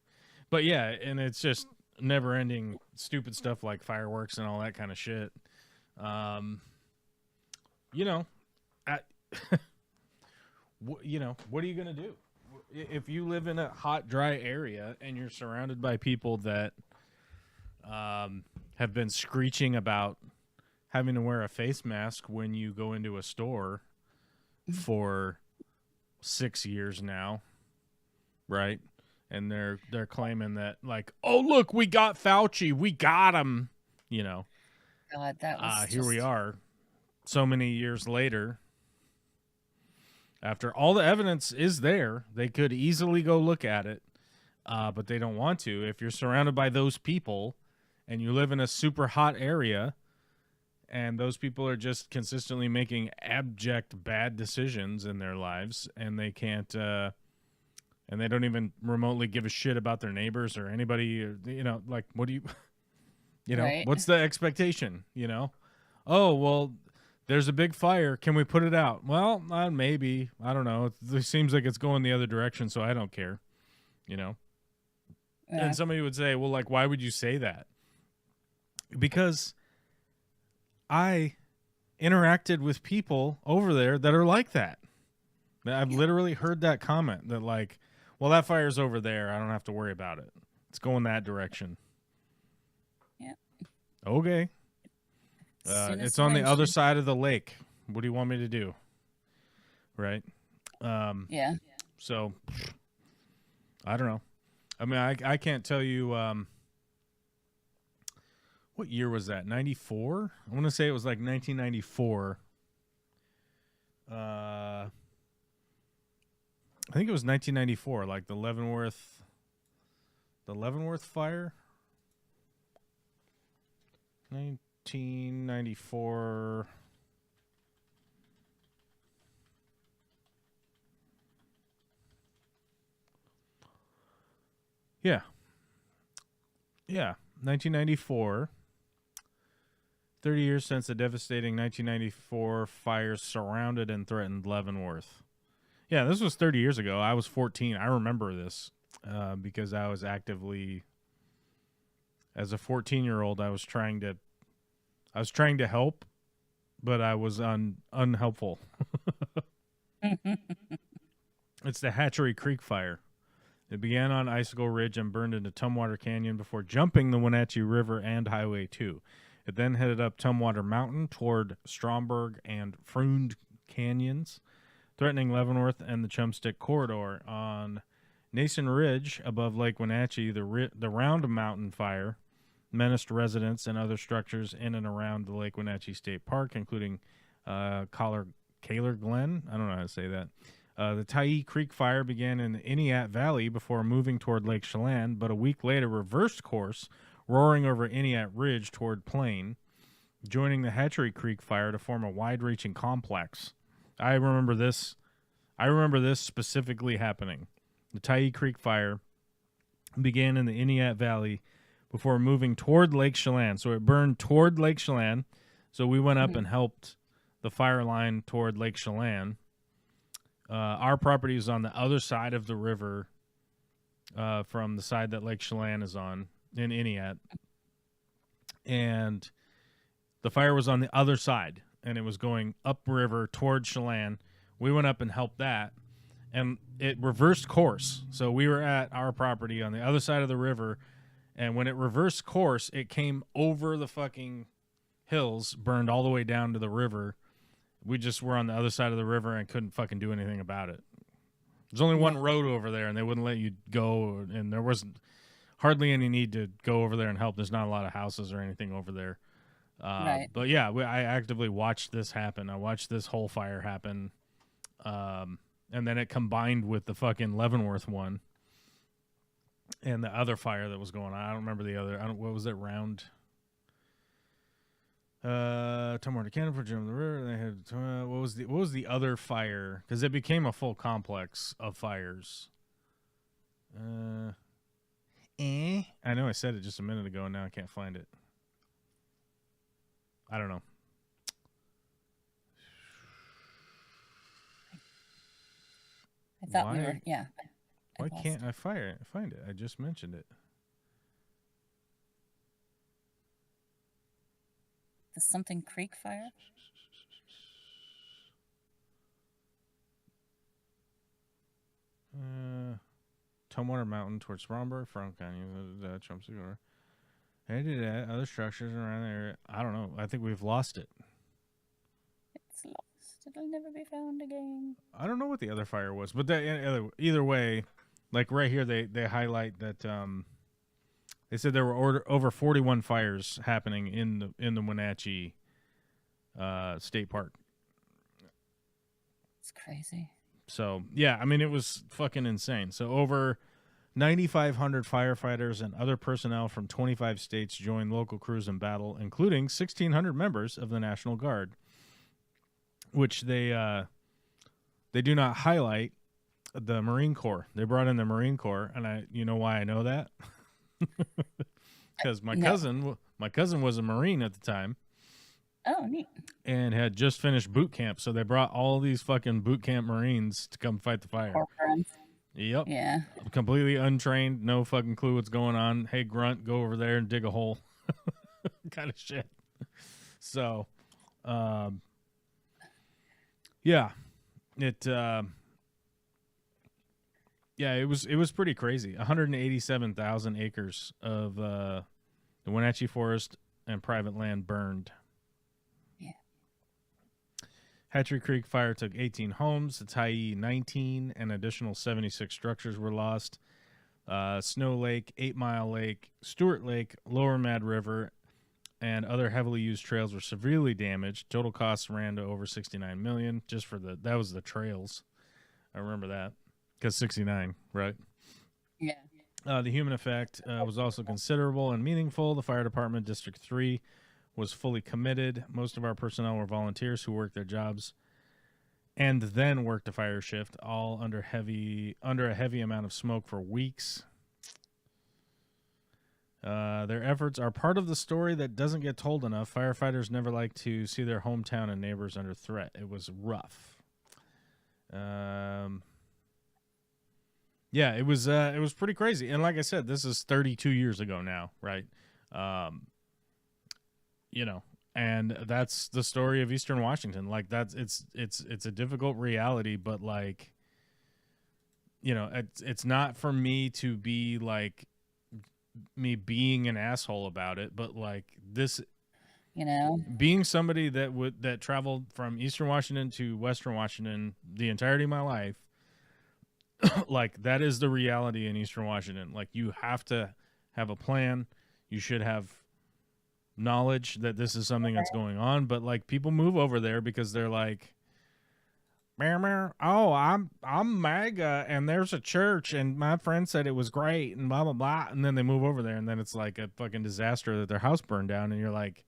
But yeah, and it's just never ending stupid stuff like fireworks and all that kind of shit. You know, I, what are you going to do? If you live in a hot, dry area and you're surrounded by people that have been screeching about having to wear a face mask when you go into a store for 6 years now, right? And they're claiming that, like, oh, look, we got Fauci, we got him, God, that was here we just are so many years later. After all the evidence is there, they could easily go look at it, but they don't want to. If you're surrounded by those people and you live in a super hot area and those people are just consistently making abject bad decisions in their lives and they can't, and they don't even remotely give a shit about their neighbors or anybody, like, what do you, right. what's the expectation, Oh, well, there's a big fire. Can we put it out? Well, maybe. I don't know. It seems like it's going the other direction, so I don't care. Yeah. And somebody would say, well, like, why would you say that? Because I interacted with people over there that are like that. I've literally heard that comment that, like, well, that fire's over there. I don't have to worry about it. It's going that direction. Yeah. Okay. It's on the other side of the lake. What do you want me to do? Right? Yeah. So, I don't know. I mean, I can't tell you, what year was that? 94? I want to say it was like 1994. I think it was 1994, like the Leavenworth fire. 1994. Yeah. Yeah, 1994. 30 years since the devastating 1994 fires surrounded and threatened Leavenworth. Yeah, this was 30 years ago. I was 14. I remember this because I was actively, as a 14-year-old, I was trying to help, but I was unhelpful. It's the Hatchery Creek fire. It began on Icicle Ridge and burned into Tumwater Canyon before jumping the Wenatchee River and Highway 2. It then headed up Tumwater Mountain toward Stromberg and Freund Canyons, threatening Leavenworth and the Chumstick Corridor. On Nason Ridge, above Lake Wenatchee, the Round Mountain fire menaced residents and other structures in and around the Lake Wenatchee State Park, including Kaler Glen. I don't know how to say that. The Tyee Creek fire began in the Iniat Valley before moving toward Lake Chelan, but a week later reversed course, roaring over Iniat Ridge toward Plain, joining the Hatchery Creek fire to form a wide-reaching complex. I remember this specifically happening. The Tyee Creek fire began in the Iniat Valley before moving toward Lake Chelan. So it burned toward Lake Chelan. So we went up and helped the fire line toward Lake Chelan. Our property is on the other side of the river from the side that Lake Chelan is on in Iniat. And the fire was on the other side, and it was going upriver toward Chelan. We went up and helped that, and it reversed course. So we were at our property on the other side of the river, and when it reversed course, it came over the fucking hills, burned all the way down to the river. We just were on the other side of the river and couldn't fucking do anything about it. There's only one road over there, and they wouldn't let you go, and there wasn't hardly any need to go over there and help. There's not a lot of houses or anything over there. Right. But yeah, I actively watched this happen. I watched this whole fire happen. And then it combined with the fucking Leavenworth one and the other fire that was going on. I don't remember the other. What was it? Round. Tumwater Cannon for Jim the River. They had what was the other fire? Because it became a full complex of fires. I know I said it just a minute ago, and now I can't find it. I don't know. I thought we were, yeah. Why can't I find it? I just mentioned it. The something creek fire? Tumwater Mountain towards Spartanburg, Front Canyon, Trump Cigar. Hey, did that. Other structures around there. I don't know. I think we've lost it. It's lost. It'll never be found again. I don't know what the other fire was, but either way, like right here, they highlight that they said there were over 41 fires happening in the Wenatchee State Park. It's crazy. So yeah, I mean it was fucking insane. So over 9,500 firefighters and other personnel from 25 states joined local crews in battle, including 1,600 members of the National Guard, which they do not highlight the Marine Corps. They brought in the Marine Corps, and you know why I know that? Because my cousin was a Marine at the time. Oh, neat. And had just finished boot camp, so they brought all these fucking boot camp Marines to come fight the fire. Yep. Yeah. Completely untrained, no fucking clue what's going on. Hey, grunt, go over there and dig a hole. Kind of shit. So, yeah. It was pretty crazy. 187,000 acres of the Wenatchee Forest and private land burned. Yeah. Hatchery Creek fire took 18 homes. The Tyee 19, and additional 76 structures were lost. Snow Lake, 8 Mile Lake, Stewart Lake, Lower Mad River, and other heavily used trails were severely damaged. Total costs ran to over $69 million just for that was the trails. I remember that. Because 69, right? Yeah. The human effect was also considerable and meaningful. The fire department, District 3, was fully committed. Most of our personnel were volunteers who worked their jobs and then worked a fire shift, all under a heavy amount of smoke for weeks. Their efforts are part of the story that doesn't get told enough. Firefighters never like to see their hometown and neighbors under threat. It was rough. Yeah, it was pretty crazy. And like I said, this is 32 years ago now, right? And that's the story of Eastern Washington. Like it's a difficult reality, but like, it's not for me to be like me being an asshole about it, but like this, being somebody that traveled from Eastern Washington to Western Washington the entirety of my life, like that is the reality in Eastern Washington. Like you have to have a plan. You should have knowledge that this is something that's going on, but like people move over there because they're like, oh, I'm MAGA, and there's a church, and my friend said it was great, and blah blah blah, and then they move over there, and then it's like a fucking disaster that their house burned down, and you're like,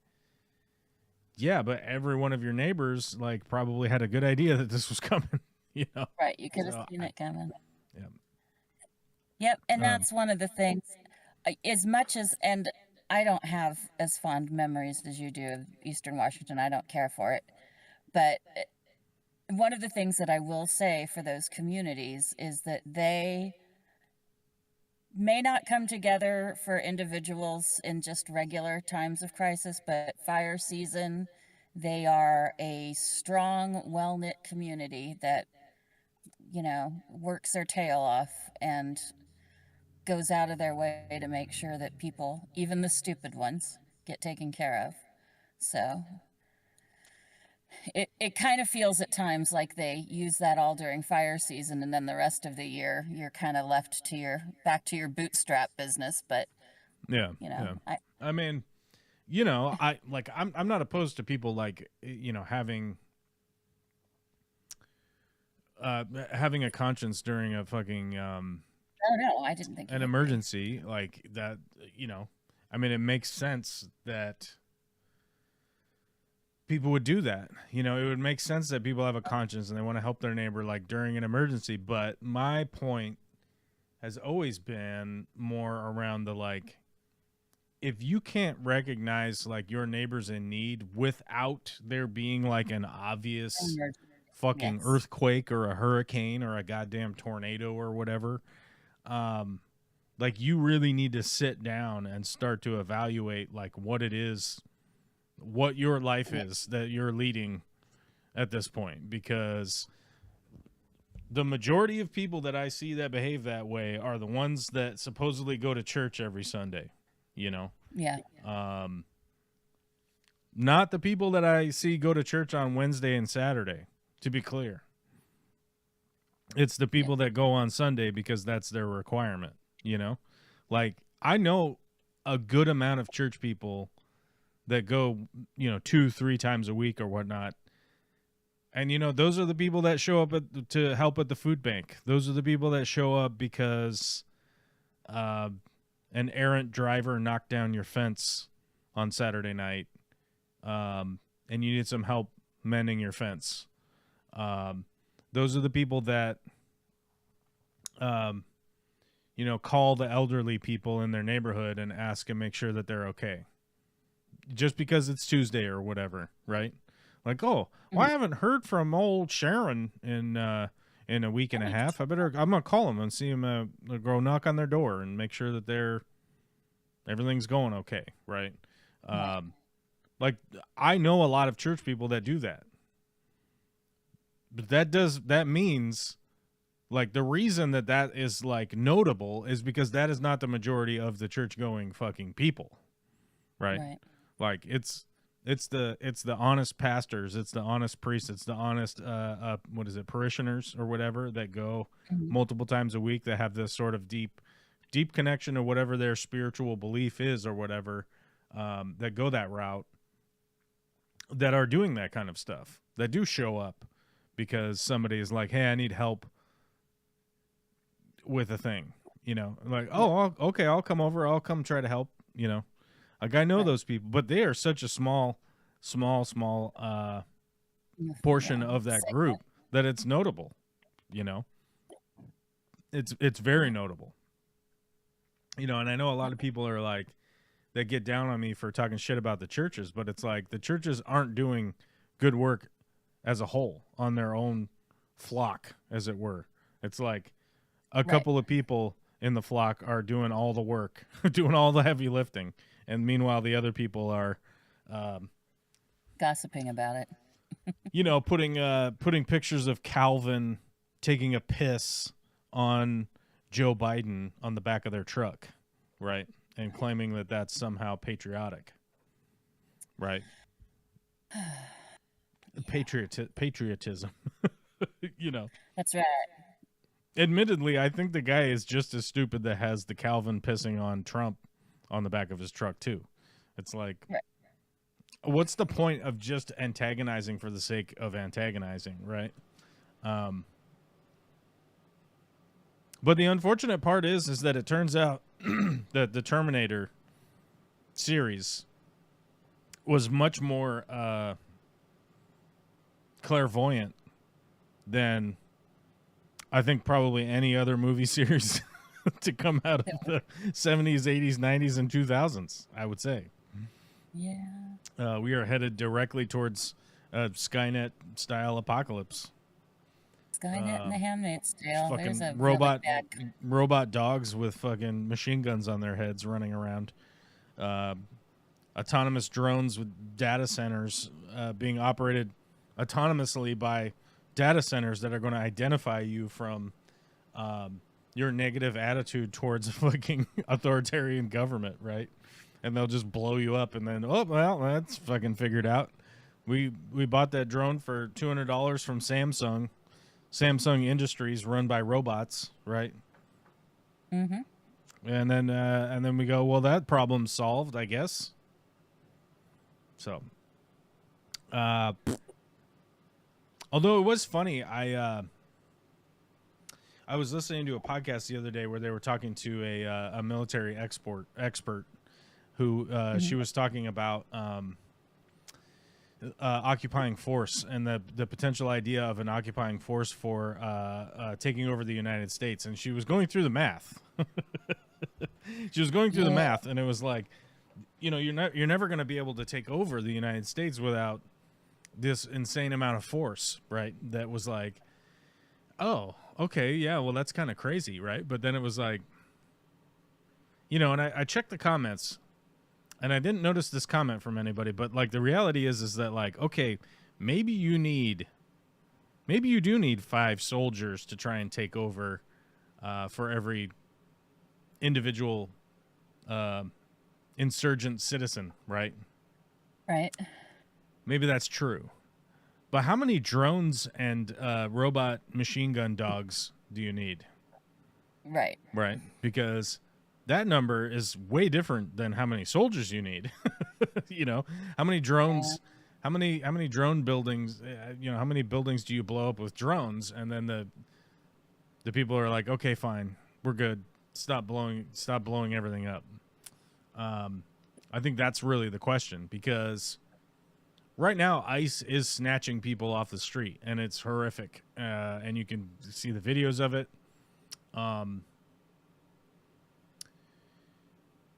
yeah, but every one of your neighbors like probably had a good idea that this was coming, you know? Right. You could have So, seen it coming. yeah. Yep. And Um, that's one of the things, as much as, and I don't have as fond memories as you do of Eastern Washington. I don't care for it. But one of the things that I will say for those communities is that they may not come together for individuals in just regular times of crisis, but fire season, they are a strong, well-knit community that, works their tail off and goes out of their way to make sure that people, even the stupid ones, get taken care of. So it kind of feels at times like they use that all during fire season, and then the rest of the year you're kind of left to back to your bootstrap business. But yeah, yeah, I mean, I'm not opposed to people like having having a conscience during a fucking oh no, I didn't think an emergency like that. I mean, it makes sense that people would do that. It would make sense that people have a conscience and they want to help their neighbor like during an emergency. But my point has always been more around the like, if you can't recognize like your neighbors in need without there being like an obvious fucking earthquake or a hurricane or a goddamn tornado or whatever, like you really need to sit down and start to evaluate like what it is, what your life is that you're leading at this point, because the majority of people that I see that behave that way are the ones that supposedly go to church every Sunday, Yeah. Not the people that I see go to church on Wednesday and Saturday, to be clear. It's the people that go on Sunday because that's their requirement, Like, I know a good amount of church people that go, 2-3 times a week or whatnot. And, those are the people that show up to help at the food bank. Those are the people that show up because an errant driver knocked down your fence on Saturday night, and you need some help mending your fence. Those are the people that, call the elderly people in their neighborhood and ask and make sure that they're okay. Just because it's Tuesday or whatever, right? Like, oh, well, I haven't heard from old Sharon in a week and a half. I'm gonna call them and see them, go knock on their door and make sure that everything's going okay, right? Like, I know a lot of church people that do that, but that means like the reason that is like notable is because that is not the majority of the church going fucking people, right? Like it's the honest pastors, it's the honest priests, it's the honest parishioners or whatever that go multiple times a week, that have this sort of deep connection to whatever their spiritual belief is or whatever, that go that route, that are doing that kind of stuff, that do show up because somebody is like, hey, I need help with a thing, like, oh, okay, I'll come over, I'll come try to help, like, I know those people, but they are such a small portion of that group that it's notable, it's very notable, and I know a lot of people are like, that get down on me for talking shit about the churches, but it's like the churches aren't doing good work as a whole on their own flock, as it were. It's like a couple of people in the flock are doing all the work, doing all the heavy lifting, and meanwhile the other people are gossiping about it. Putting pictures of Calvin taking a piss on Joe Biden on the back of their truck, right? And claiming that that's somehow patriotic, right? Patriotism, That's right. Admittedly, I think the guy is just as stupid that has the Calvin pissing on Trump on the back of his truck too. It's like, what's the point of just antagonizing for the sake of antagonizing, right? Um, but the unfortunate part is that it turns out that the Terminator series was much more clairvoyant than I think probably any other movie series to come out of the 70s, 80s, 90s, and 2000s, I would say. Yeah. We are headed directly towards Skynet-style apocalypse. Skynet and the Handmaid's Tale. There's Fucking a really bad... robot dogs with fucking machine guns on their heads running around. Autonomous drones with data centers being operated autonomously by data centers that are going to identify you from your negative attitude towards a fucking authoritarian government, right? And they'll just blow you up, and then, oh, well, that's fucking figured out. We bought that drone for $200 from Samsung Industries, run by robots, right? Mm-hmm. And then we go, well, that problem's solved, I guess. So, although it was funny, I was listening to a podcast the other day where they were talking to a military expert who she was talking about occupying force and the potential idea of an occupying force for taking over the United States, and she was going through the math. She was going through the math, and it was like, you're never going to be able to take over the United States without this insane amount of force, right? That was like, oh, okay, yeah, well, that's kind of crazy, right? But then it was like, and I checked the comments, and I didn't notice this comment from anybody, but like the reality is that like, okay, maybe you do need 5 soldiers to try and take over for every individual insurgent citizen, right? Right. Maybe that's true. But how many drones and robot machine gun dogs do you need? Right. Right. Because that number is way different than how many soldiers you need. How many drones, how many drone buildings, how many buildings do you blow up with drones? And then the people are like, okay, fine, we're good. Stop blowing everything up. I think that's really the question, because right now ICE is snatching people off the street, and it's horrific. And you can see the videos of it.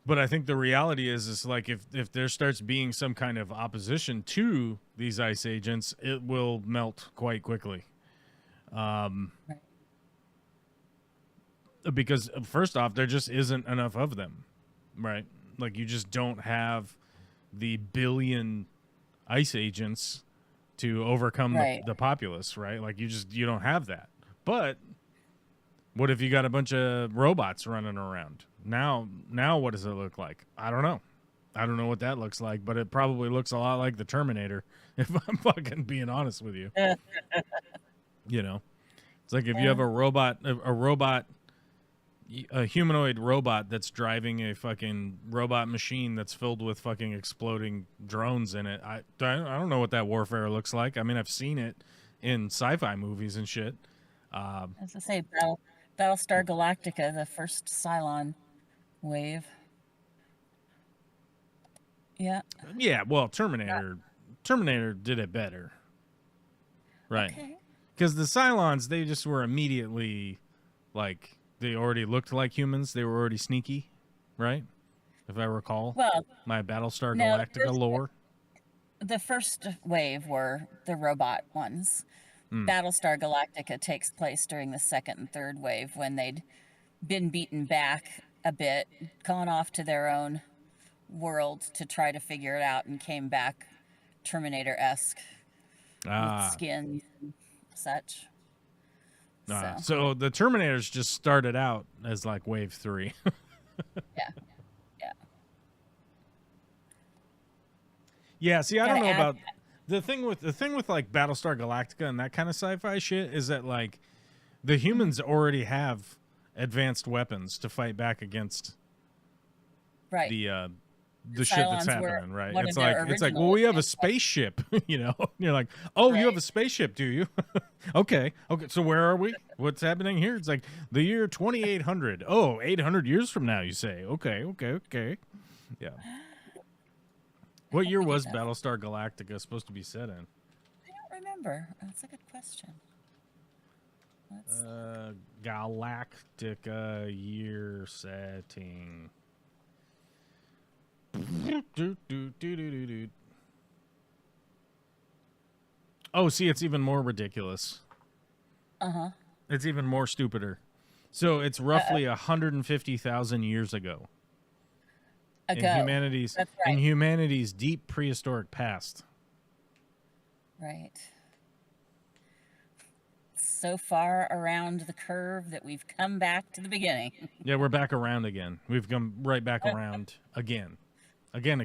But I think the reality is like if there starts being some kind of opposition to these ICE agents, it will melt quite quickly. Because first off, there just isn't enough of them, right? Like you just don't have the billion ICE agents to overcome the populace, right? Like you don't have that. But what if you got a bunch of robots running around? Now what does it look like? I don't know. I don't know what that looks like, but it probably looks a lot like the Terminator, if I'm fucking being honest with you. It's like if you have a humanoid robot that's driving a fucking robot machine that's filled with fucking exploding drones in it. I don't know what that warfare looks like. I mean, I've seen it in sci-fi movies and shit. As I say, Battlestar Galactica, the first Cylon wave. Yeah. Yeah, well, Terminator did it better. Right. Okay. Because the Cylons, they just were immediately, like, they already looked like humans. They were already sneaky, right? If I recall. Well, my Battlestar Galactica lore. The first wave were the robot ones. Battlestar Galactica takes place during the second and third wave when they'd been beaten back a bit, gone off to their own world to try to figure it out, and came back Terminator-esque with skin and such. So the Terminators just started out as like wave 3. Yeah, see, I don't know about the thing with like Battlestar Galactica and that kind of sci-fi shit is that like the humans already have advanced weapons to fight back against the shit that's Cylons were happening, right? one of their It's like, well, original we have a examples. spaceship, you know. You're like, oh, you have Right. a spaceship, do you? Okay. So where are we? What's happening here? It's like the year 2800. Oh, 800 years from now, you say? Okay. Yeah. I What hope year we get was that. Battlestar Galactica supposed to be set in? I don't remember. That's a good question. Let's Galactica year setting. Oh, see, it's even more ridiculous. uh-huh. It's even more stupider. So it's roughly 150,000 years ago in Ago. That's right. humanity's deep prehistoric past. Right. So far around the curve that we've come back to the beginning. Yeah, we're back around again. We've come right back around again. Again.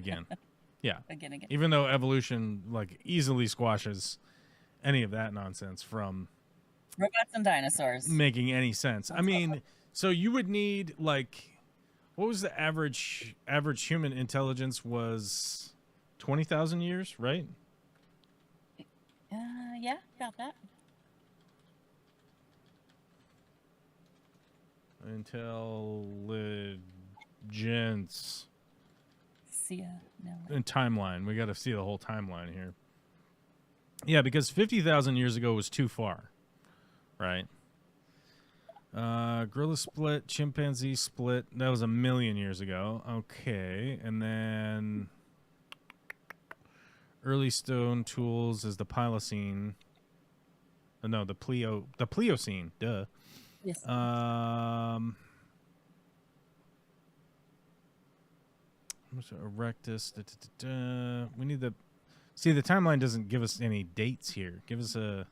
Yeah. Again. Even though evolution like easily squashes any of that nonsense from Robots and dinosaurs. making any sense. I mean, so you would need like what was the average human intelligence was 20,000 years, right? Yeah, about that. Intelligence See ya. No. and timeline. We got to see the whole timeline here. Yeah, because 50,000 years ago was too far, right? Gorilla split, chimpanzee split. That was 1,000,000 years ago. Okay, and then early stone tools is the Pliocene. No, the Pliocene. Duh. Yes. Erectus. We need the. See, the timeline doesn't give us any dates here. Give us a.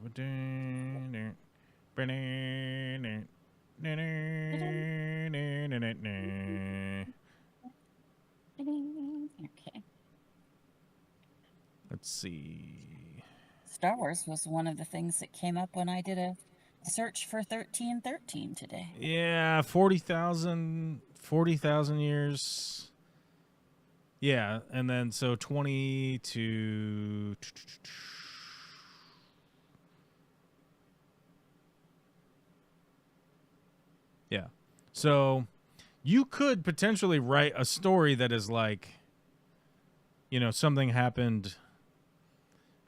Okay. Let's see. Star Wars was one of the things that came up when I did a search for 1313 today. Yeah, 40,000 years. Yeah, and then so 20 to yeah. So you could potentially write a story that is like, you know, something happened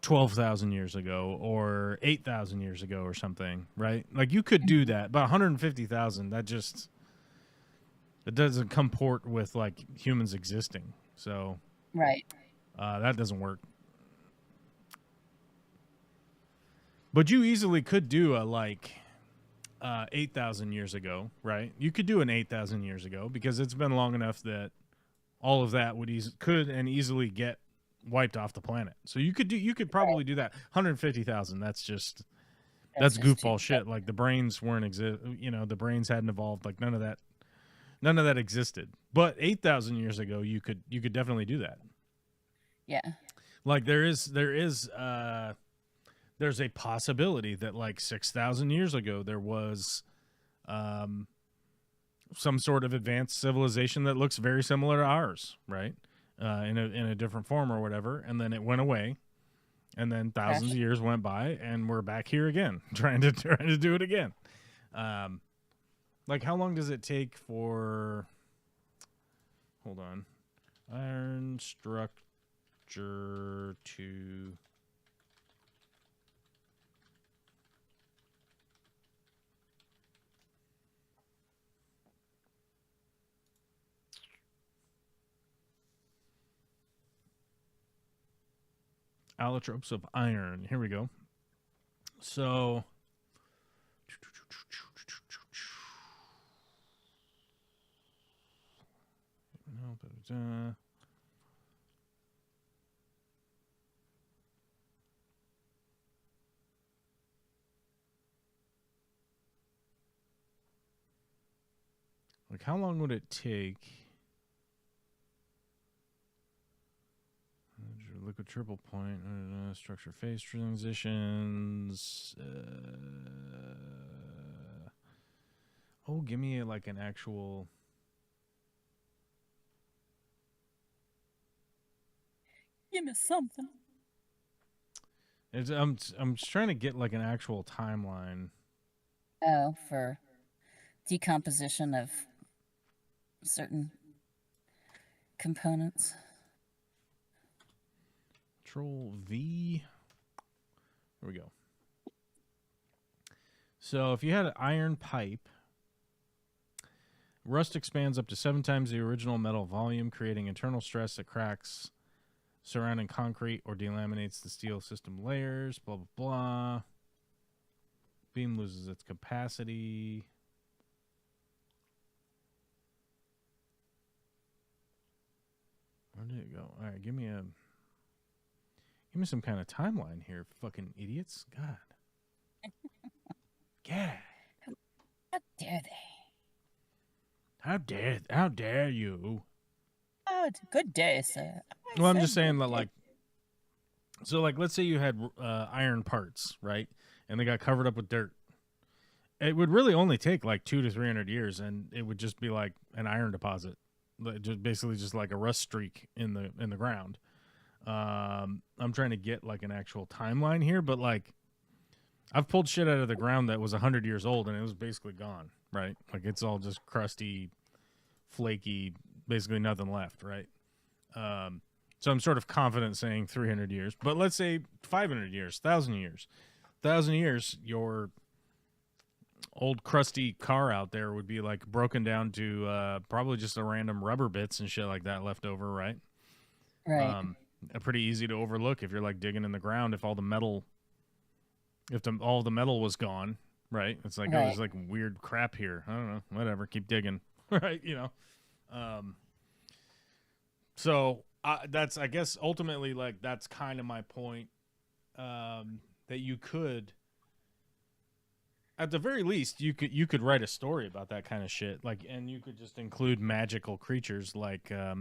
12,000 years ago or 8,000 years ago or something, right? Like you could do that, but 150,000, that just, it doesn't comport with like humans existing. So Right. that doesn't work. But you easily could do a like 8,000 years ago, right? You could do an 8,000 years ago because it's been long enough that all of that could easily get wiped off the planet. So you could probably do that. 150,000. That's just goofball shit. Like the brains weren't the brains hadn't evolved. Like none of that existed. But 8,000 years ago, you could definitely do that. Yeah. Like there's a possibility that like 6,000 years ago there was some sort of advanced civilization that looks very similar to ours, right? In a different form or whatever, and then it went away, and then thousands of years went by, and we're back here again, trying to do it again. Like how long does it take for? Hold on, iron structure to. Allotropes of iron. Here we go. So, like how long would it take? Liquid triple point, structure phase transitions. Oh, give me like an actual. Give me something. I'm just trying to get like an actual timeline. Oh, for decomposition of certain components. Control V. There we go. So if you had an iron pipe, rust expands up to 7 times the original metal volume, creating internal stress that cracks surrounding concrete or delaminates the steel system layers, blah, blah, blah. Beam loses its capacity. Where did it go? All right, give me some kind of timeline here, fucking idiots. God. Yeah. How dare they? How dare you? Oh, good day, sir. Well, I'm just saying that, like, so, like, let's say you had iron parts, right? And they got covered up with dirt. It would really only take like 200 to 300 years, and it would just be like an iron deposit, just basically just like a rust streak in the ground. I'm trying to get like an actual timeline here, but like, I've pulled shit out of the ground that was 100 years old, and it was basically gone, right? Like, it's all just crusty, flaky, basically nothing left, right? So I'm sort of confident saying 300 years, but let's say 500 years, 1,000 years. 1,000 years, your old crusty car out there would be like broken down to probably just a random rubber bits and shit like that left over, right? Right. Pretty easy to overlook if you're like digging in the ground. If all the metal, all the metal was gone, right? It's like, oh, there's like weird crap here. I don't know, whatever. Keep digging, right? You know. So that's, I guess, ultimately, like, that's kind of my point. That you could, at the very least, you could write a story about that kind of shit, like, and you could just include magical creatures like, I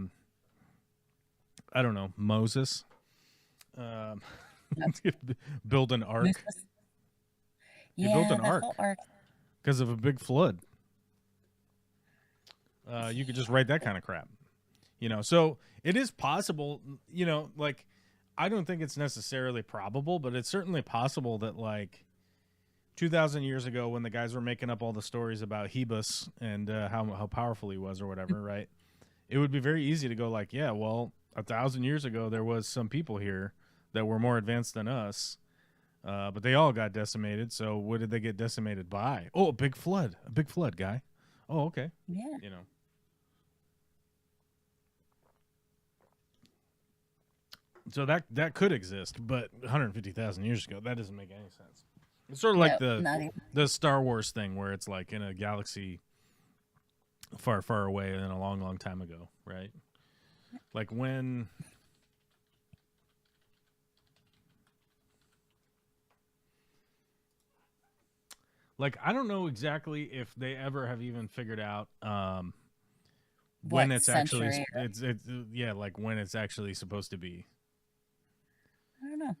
don't know, Moses. Build an ark. Yeah, you built an ark because of a big flood. You could just write that kind of crap, you know. So it is possible, you know. Like, I don't think it's necessarily probable, but it's certainly possible that, like, 2,000 years ago, when the guys were making up all the stories about Hebus and how powerful he was or whatever, right? It would be very easy to go like, yeah, well, 1,000 years ago, there was some people here that were more advanced than us, but they all got decimated. So what did they get decimated by? Oh, a big flood, guy. Oh, okay. Yeah. You know. So that could exist, but 150,000 years ago, that doesn't make any sense. It's sort of like the Star Wars thing, where it's like in a galaxy far, far away and a long, long time ago, right? Like when... Like, I don't know exactly if they ever have even figured out when it's actually... It's yeah, like when it's actually supposed to be. I don't know.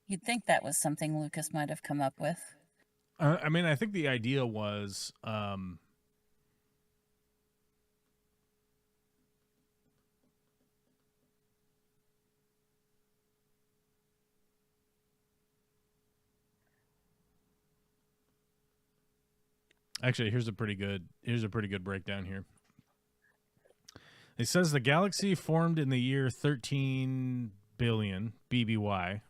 You'd think that was something Lucas might have come up with. I mean, I think the idea was... Actually, here's a pretty good breakdown here. It says the galaxy formed in the year 13 billion BBY.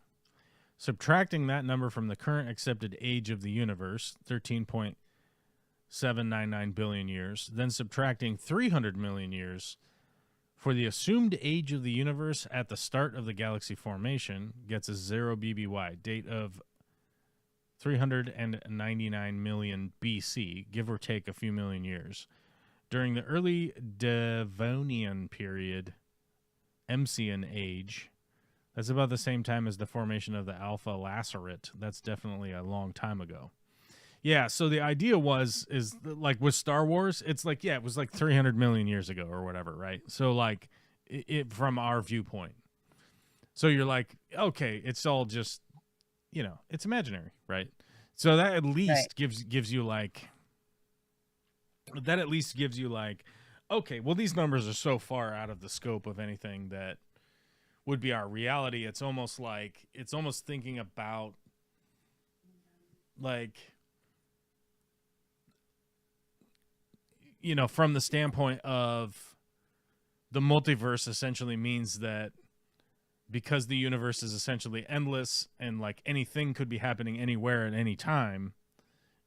Subtracting that number from the current accepted age of the universe, 13.799 billion years, then subtracting 300 million years for the assumed age of the universe at the start of the galaxy formation, gets a 0 BBY, date of 399 million BC, give or take a few million years. During the early Devonian period, Emsian age, that's about the same time as the formation of the Alpha Lacerate. That's definitely a long time ago. Yeah, so the idea is like with Star Wars, it's like, yeah, it was like 300 million years ago or whatever, right? So like it from our viewpoint. So you're like, okay, it's all just, you know, it's imaginary, right? So that at least gives you like that at least gives you like, okay, well, these numbers are so far out of the scope of anything that would be our reality. It's almost thinking about like, from the standpoint of the multiverse essentially means that because the universe is essentially endless and like anything could be happening anywhere at any time,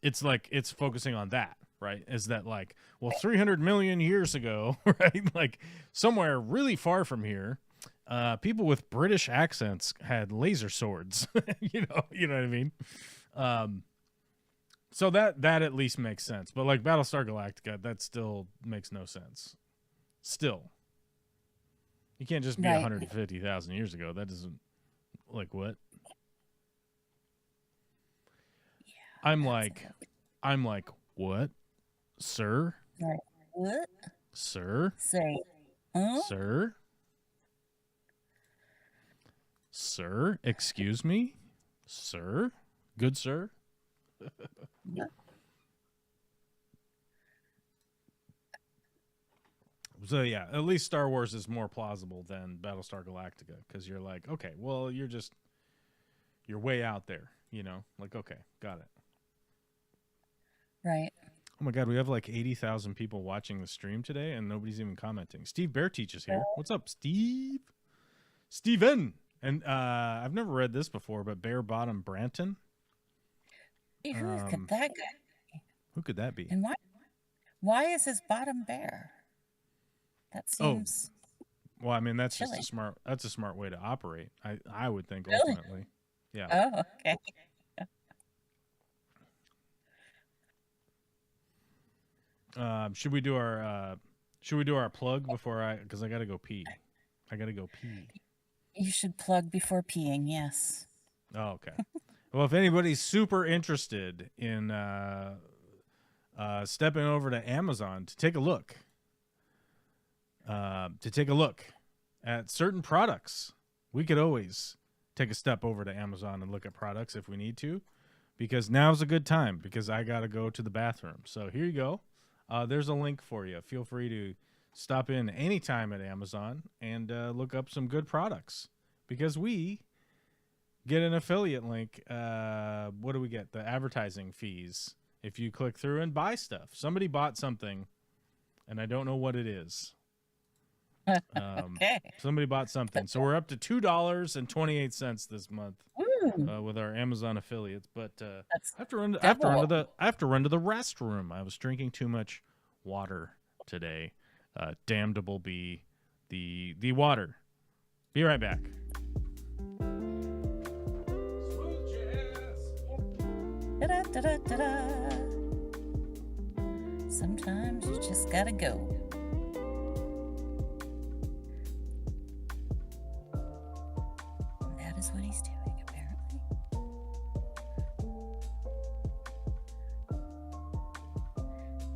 it's like it's focusing on that, right? Is that like, well, 300 million years ago, right? Like somewhere really far from here, people with British accents had laser swords. You know what I mean? So that at least makes sense. But like Battlestar Galactica, that still makes no sense. Still. You can't just be Right. 150,000 years ago. That doesn't, like, what? Yeah. I'm like, what? Sir? Right. What? Sir? Say, huh? Sir? Sir? Excuse me? Sir? Good sir? Yeah. So yeah, at least Star Wars is more plausible than Battlestar Galactica, because you're like, okay, well, you're way out there, like, okay, got it. Right. Oh my God, we have like 80,000 people watching the stream today, and nobody's even commenting. Steve Bearteach is here. What's up, Steve? Steven. And I've never read this before, but Bare Bottom Branton. Hey, who could that guy? Who could that be? And why is his bottom bare? That seems. Well, I mean, that's chilly. just a smart way to operate. I would think Really? ultimately. Yeah. Oh, okay. Should we do our plug before because I gotta go pee. You should plug before peeing. Yes. Oh, okay. Well, if anybody's super interested in stepping over to Amazon to take a look at certain products, we could always take a step over to Amazon and look at products if we need to, because now's a good time, because I got to go to the bathroom. So here you go. There's a link for you. Feel free to stop in anytime at Amazon and look up some good products, because we get an affiliate link. What do we get? The advertising fees if you click through and buy stuff. Somebody bought something, and I don't know what it is. Okay. Somebody bought something. So we're up to $2.28 this month with our Amazon affiliates. But I have to run to the restroom. I was drinking too much water today. Damnable be the water. Be right back. Da-da-da-da-da-da. Sometimes you just gotta go. And that is what he's doing, apparently.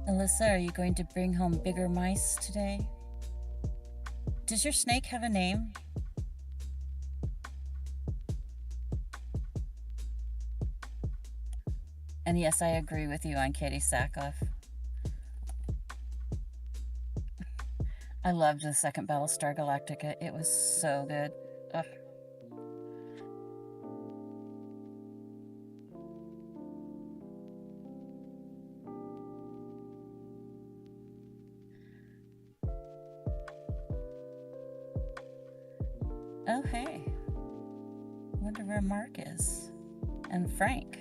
Alyssa, are you going to bring home bigger mice today? Does your snake have a name? And yes, I agree with you on Katie Sackhoff. I loved the second Battlestar Galactica. It was so good. Ugh. Oh, hey. Wonder where Mark is. And Frank.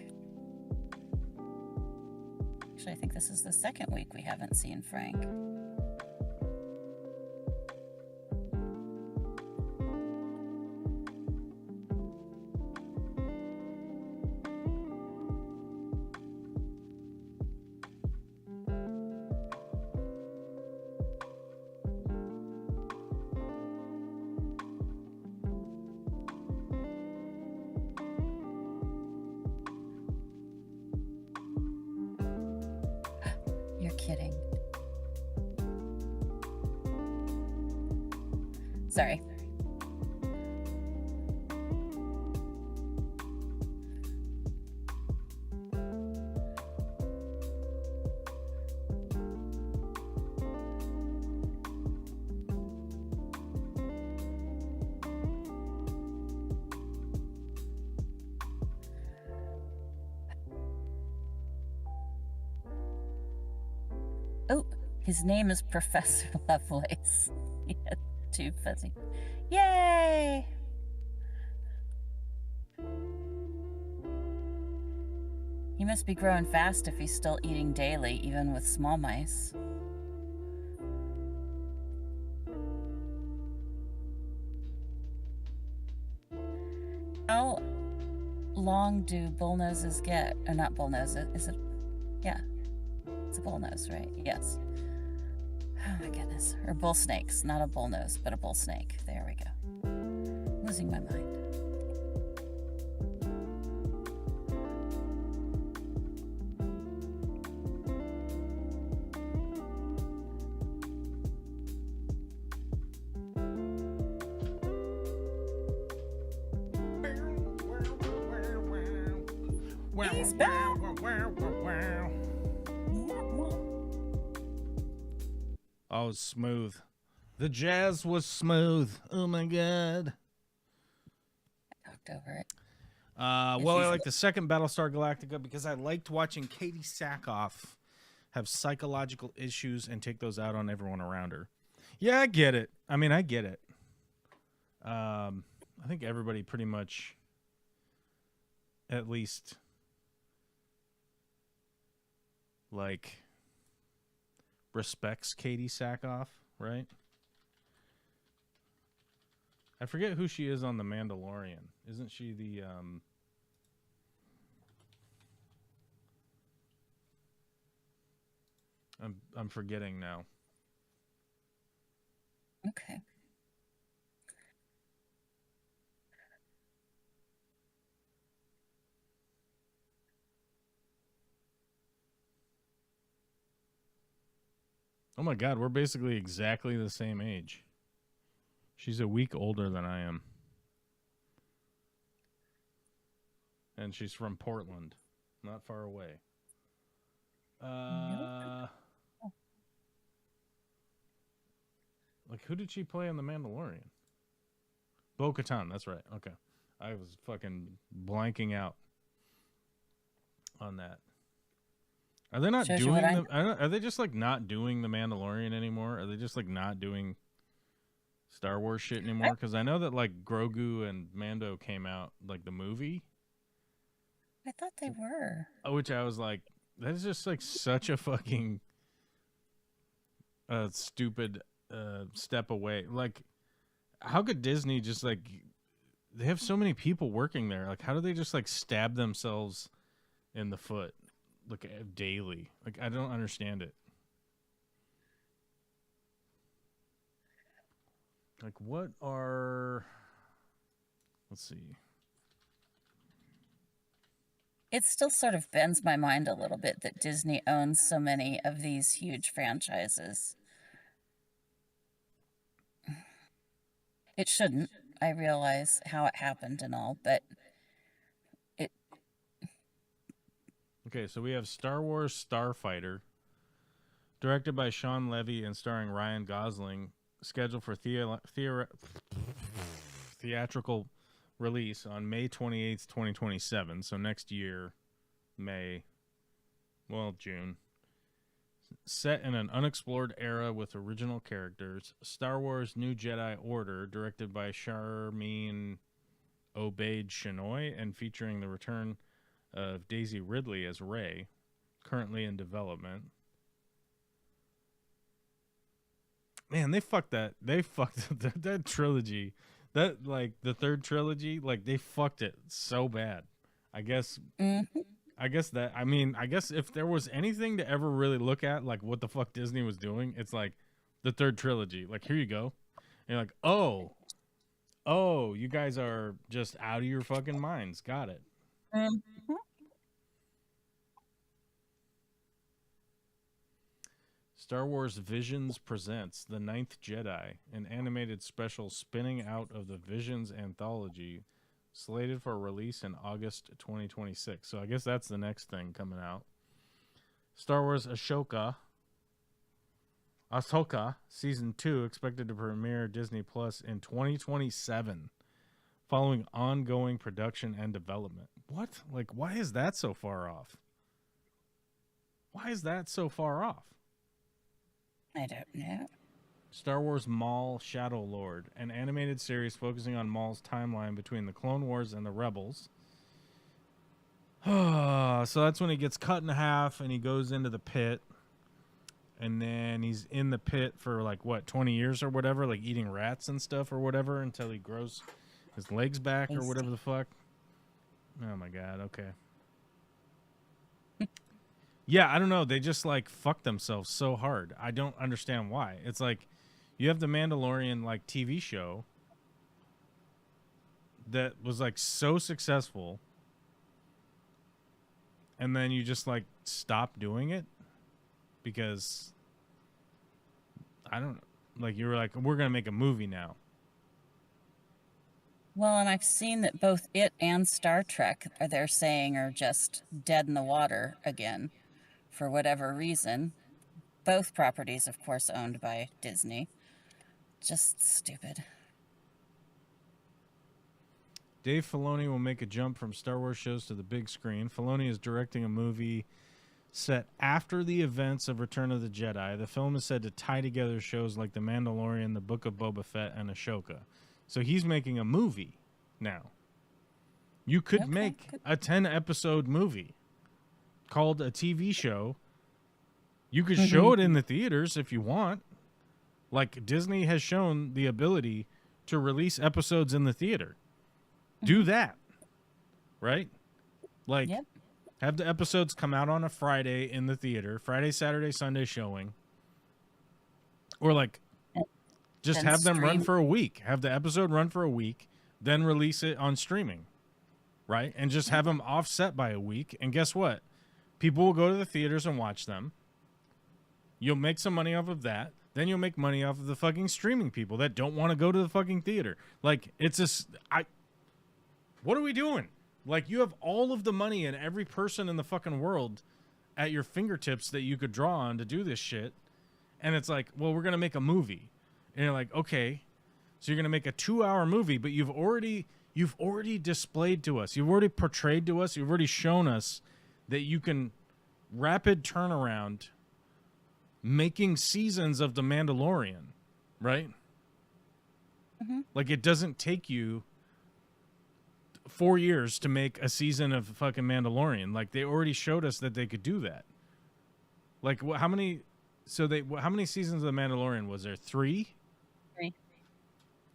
Actually, I think this is the second week we haven't seen Frank. You're kidding. Sorry. His name is Professor Lovelace. Yeah, too fuzzy. Yay! He must be growing fast if he's still eating daily, even with small mice. How long do bullnoses get? Or not bullnoses, is it? Yeah, it's a bullnose, right? Yes. Oh my goodness. Or bull snakes, not a bullnose, but a bull snake. There we go. Losing my mind. He's back. Oh, smooth. The jazz was smooth. Oh my god. I talked over it. Well, I like the second Battlestar Galactica because I liked watching Katie Sackhoff have psychological issues and take those out on everyone around her. Yeah, I get it. I mean, I get it. I think everybody pretty much, at least, like, respects Katie Sackhoff, right? I forget who she is on The Mandalorian. Isn't she the I'm forgetting now. Okay. Oh my god, we're basically exactly the same age. She's a week older than I am. And she's from Portland, not far away. Like, who did she play on The Mandalorian? Bo-Katan, that's right. Okay. I was fucking blanking out on that. Are they not doing the... Are they just, like, not doing The Mandalorian anymore? Are they just, like, not doing Star Wars shit anymore? Because I know that, like, Grogu and Mando came out, like, the movie. I thought they were. Which I was like, that's just, like, such a fucking stupid step away. Like, how could Disney just, like... They have so many people working there. Like, how do they just, like, stab themselves in the foot? Like, daily. Like, I don't understand it. Like, what are... Let's see. It still sort of bends my mind a little bit that Disney owns so many of these huge franchises. It shouldn't. I realize how it happened and all, but it... Okay, so we have Star Wars Starfighter, directed by Sean Levy and starring Ryan Gosling, scheduled for theatrical release on May 28th, 2027. So next year, June. Set in an unexplored era with original characters, Star Wars New Jedi Order, directed by Sharmeen Obaid-Chinoy and featuring the return of Daisy Ridley as Rey, currently in development. Man, they fucked that. They fucked that trilogy. That, like, the third trilogy, like, they fucked it so bad. I guess if there was anything to ever really look at, like, what the fuck Disney was doing, it's like the third trilogy. Like, here you go. And you're like, oh, you guys are just out of your fucking minds. Got it. Star Wars Visions presents The Ninth Jedi, an animated special spinning out of the Visions anthology, slated for release in August 2026. So I guess that's the next thing coming out. Star Wars Ahsoka Season 2 expected to premiere Disney Plus in 2027, following ongoing production and development. What? Like, why is that so far off? Why is that so far off? I don't know. Star Wars Maul Shadow Lord, an animated series focusing on Maul's timeline between the Clone Wars and the Rebels. So that's when he gets cut in half and he goes into the pit. And then he's in the pit for like, what, 20 years or whatever, like eating rats and stuff or whatever until he grows his legs back or whatever the fuck. Oh my God, okay. Yeah, I don't know. They just like fuck themselves so hard. I don't understand why. It's like you have the Mandalorian like TV show that was like so successful, and then you just like stop doing it because I don't like you were like, we're gonna make a movie now. Well, and I've seen that both it and Star Trek, they're saying, are just dead in the water again for whatever reason. Both properties, of course, owned by Disney. Just stupid. Dave Filoni will make a jump from Star Wars shows to the big screen. Filoni is directing a movie set after the events of Return of the Jedi. The film is said to tie together shows like The Mandalorian, The Book of Boba Fett, and Ahsoka. So he's making a movie now. You could make a 10-episode movie called a TV show. You could show it in the theaters if you want. Like Disney has shown the ability to release episodes in the theater. Do that. Right? Like have the episodes come out on a Friday in the theater, Friday, Saturday, Sunday showing. Or like just have them run for a week. Have the episode run for a week, then release it on streaming. Right? And just have them offset by a week. And guess what? People will go to the theaters and watch them. You'll make some money off of that. Then you'll make money off of the fucking streaming people that don't want to go to the fucking theater. Like, it's just, what are we doing? Like, you have all of the money and every person in the fucking world at your fingertips that you could draw on to do this shit. And it's like, well, we're going to make a movie. And you're like, okay, so you're going to make a 2-hour movie, but you've already displayed to us. You've already portrayed to us. You've already shown us that you can rapid turnaround making seasons of The Mandalorian, right? Like, it doesn't take you 4 years to make a season of fucking Mandalorian. Like, they already showed us that they could do that. Like, how many seasons of The Mandalorian was there? 3?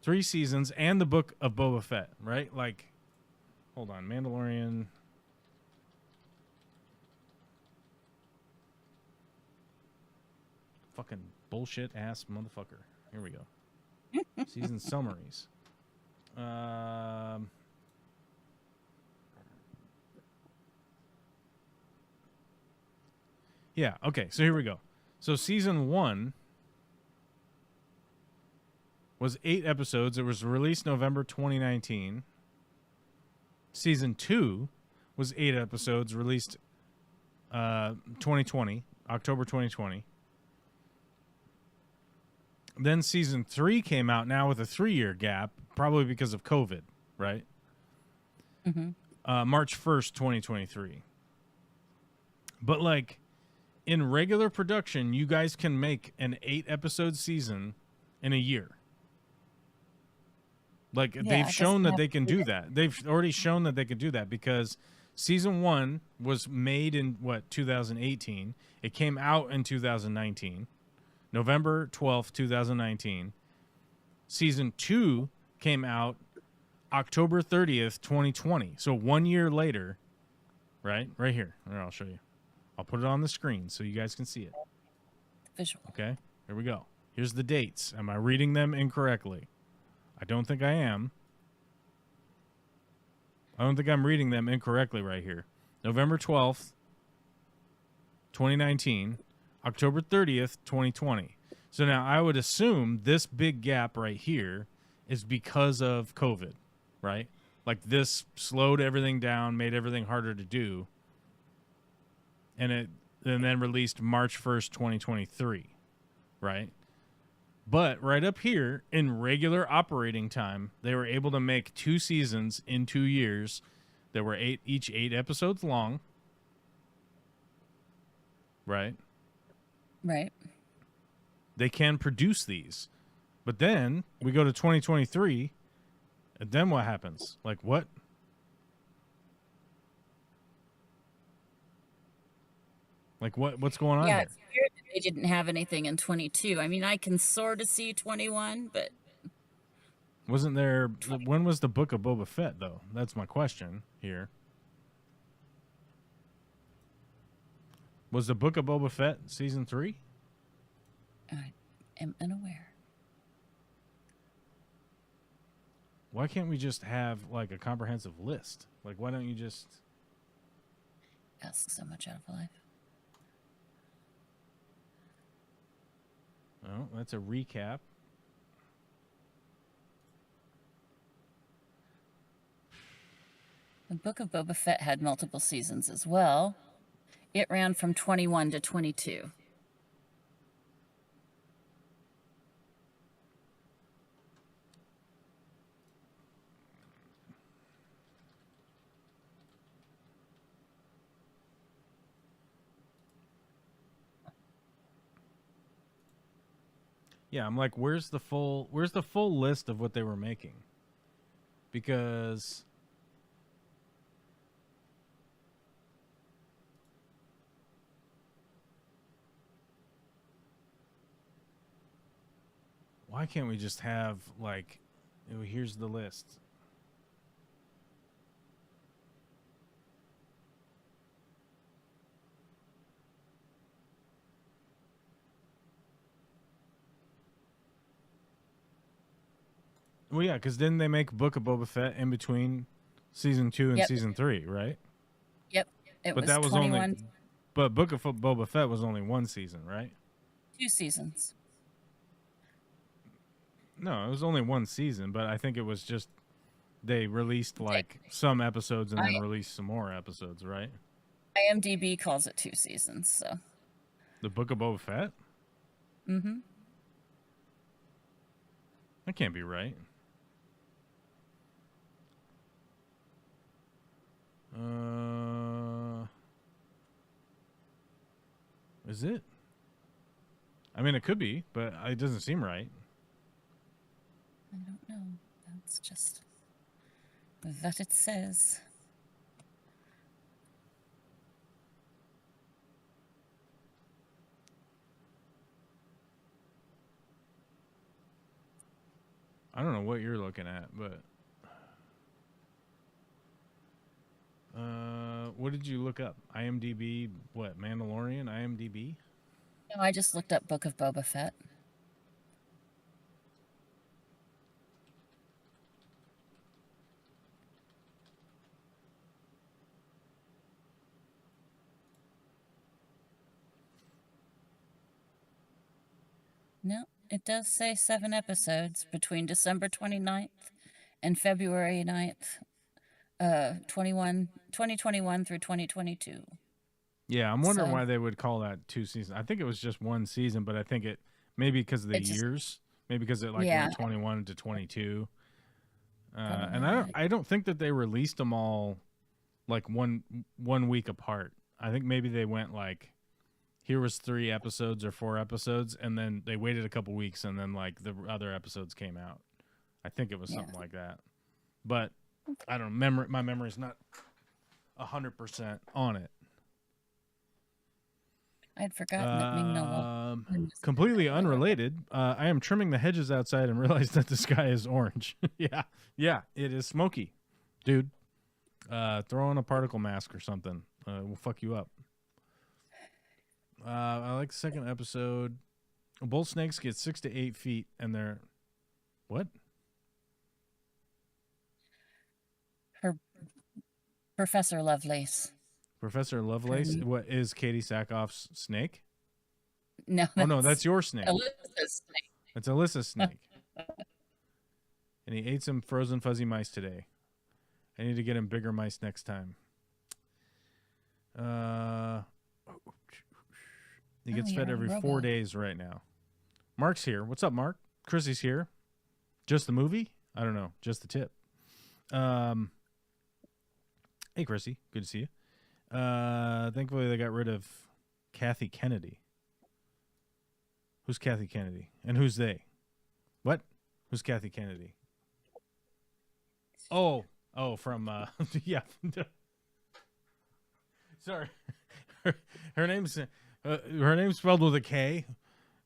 3 seasons and the Book of Boba Fett, right? Like, hold on, Mandalorian. Fucking bullshit ass motherfucker. Here we go. Season summaries. Yeah, okay, so here we go. So season 1 was 8 episodes. It was released November 2019. Season 2 was 8 episodes, released 2020, October 2020. Then season 3 came out now with a 3-year gap, probably because of COVID, right? March 1st, 2023. But like in regular production, you guys can make an 8-episode season in a year. Like they've shown that they can do that. They've already shown that they can do that because season 1 was made in 2018. It came out in 2019. November 12th, 2019. Season 2 came out October 30th, 2020. So 1 year later, right? Right here. Here, I'll show you. I'll put it on the screen so you guys can see it. Visual. Okay, here we go. Here's the dates. Am I reading them incorrectly? I don't think I am. I don't think I'm reading them incorrectly right here. November 12th, 2019. October 30th, 2020. So now I would assume this big gap right here is because of COVID, right? Like this slowed everything down, made everything harder to do. And then released March 1st, 2023, right? But right up here in regular operating time, they were able to make 2 seasons in 2 years that were each 8 episodes long, right? Right. they can produce these. But then we go to 2023, and then what happens? Like what? Like what's going on Yeah, here? it's weird that they didn't have anything in 22. I mean, I can sort of see 21, but Wasn't there? When was the Book of Boba Fett though? That's my question here. Was the Book of Boba Fett season 3? I am unaware. Why can't we just have like a comprehensive list? Like why don't you just Ask so much out of life. Oh, that's a recap. The Book of Boba Fett had multiple seasons as well. It ran from 21 to 22. Yeah, I'm like, where's the full list of what they were making? Because why can't we just have like, here's the list. Well, yeah, because didn't they make Book of Boba Fett in between season 2 and Yep. season 3, right? Yep. It But was that was 21, only. But Book of Boba Fett was only one season, right? 2 seasons. No, it was only one season, but I think it was just they released like some episodes and then released some more episodes, right? IMDb calls it 2 seasons, so. The Book of Boba Fett? Mm-hmm. That can't be right. Is it? I mean, it could be, but it doesn't seem right. I don't know. That's just that it says. I don't know what you're looking at, but what did you look up? IMDb, what? Mandalorian, IMDb? No, I just looked up Book of Boba Fett. No, it does say 7 episodes between December 29th and February 9th, 2021 through 2022. Yeah, I'm wondering So- why they would call that 2 seasons. I think it was just one season, but I think it maybe because of the years, maybe because it like went 21 to 22. And I don't think that they released them all like one week apart. I think maybe they went like, here was 3 episodes or 4 episodes, and then they waited a couple weeks, and then like the other episodes came out. I think it was something like that, but I don't know. My memory's not 100% on it. I'd forgotten that Ming-Na completely unrelated. I am trimming the hedges outside and realized that the sky is orange. yeah, it is smoky, dude. Throw on a particle mask or something. We'll fuck you up. I like the second episode. Bull snakes get 6 to 8 feet, and they're what? Her Professor Lovelace. Professor Lovelace. What is Katie Sackhoff's snake? No. Oh no, that's your snake. Alyssa's snake. That's Alyssa's snake. And he ate some frozen fuzzy mice today. I need to get him bigger mice next time. He gets fed every 4 days right now. Mark's here. What's up, Mark? Chrissy's here. Just the movie? I don't know. Just the tip. Hey, Chrissy. Good to see you. Thankfully, they got rid of Kathy Kennedy. Who's Kathy Kennedy? And who's they? What? Who's Kathy Kennedy? Oh, from yeah. Sorry, her name's spelled with a K,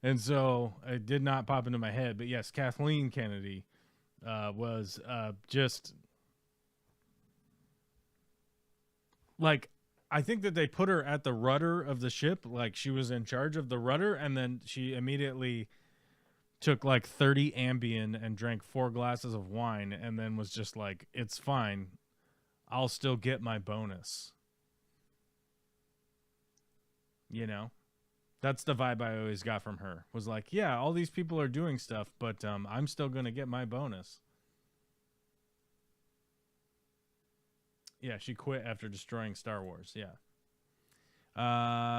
and so it did not pop into my head. But yes, Kathleen Kennedy was just like, I think that they put her at the rudder of the ship, like she was in charge of the rudder, and then she immediately took like 30 Ambien and drank 4 glasses of wine, and then was just like, it's fine, I'll still get my bonus. You know, that's the vibe I always got from her. Was like, yeah, all these people are doing stuff, but I'm still gonna get my bonus. Yeah, she quit after destroying Star Wars. Yeah.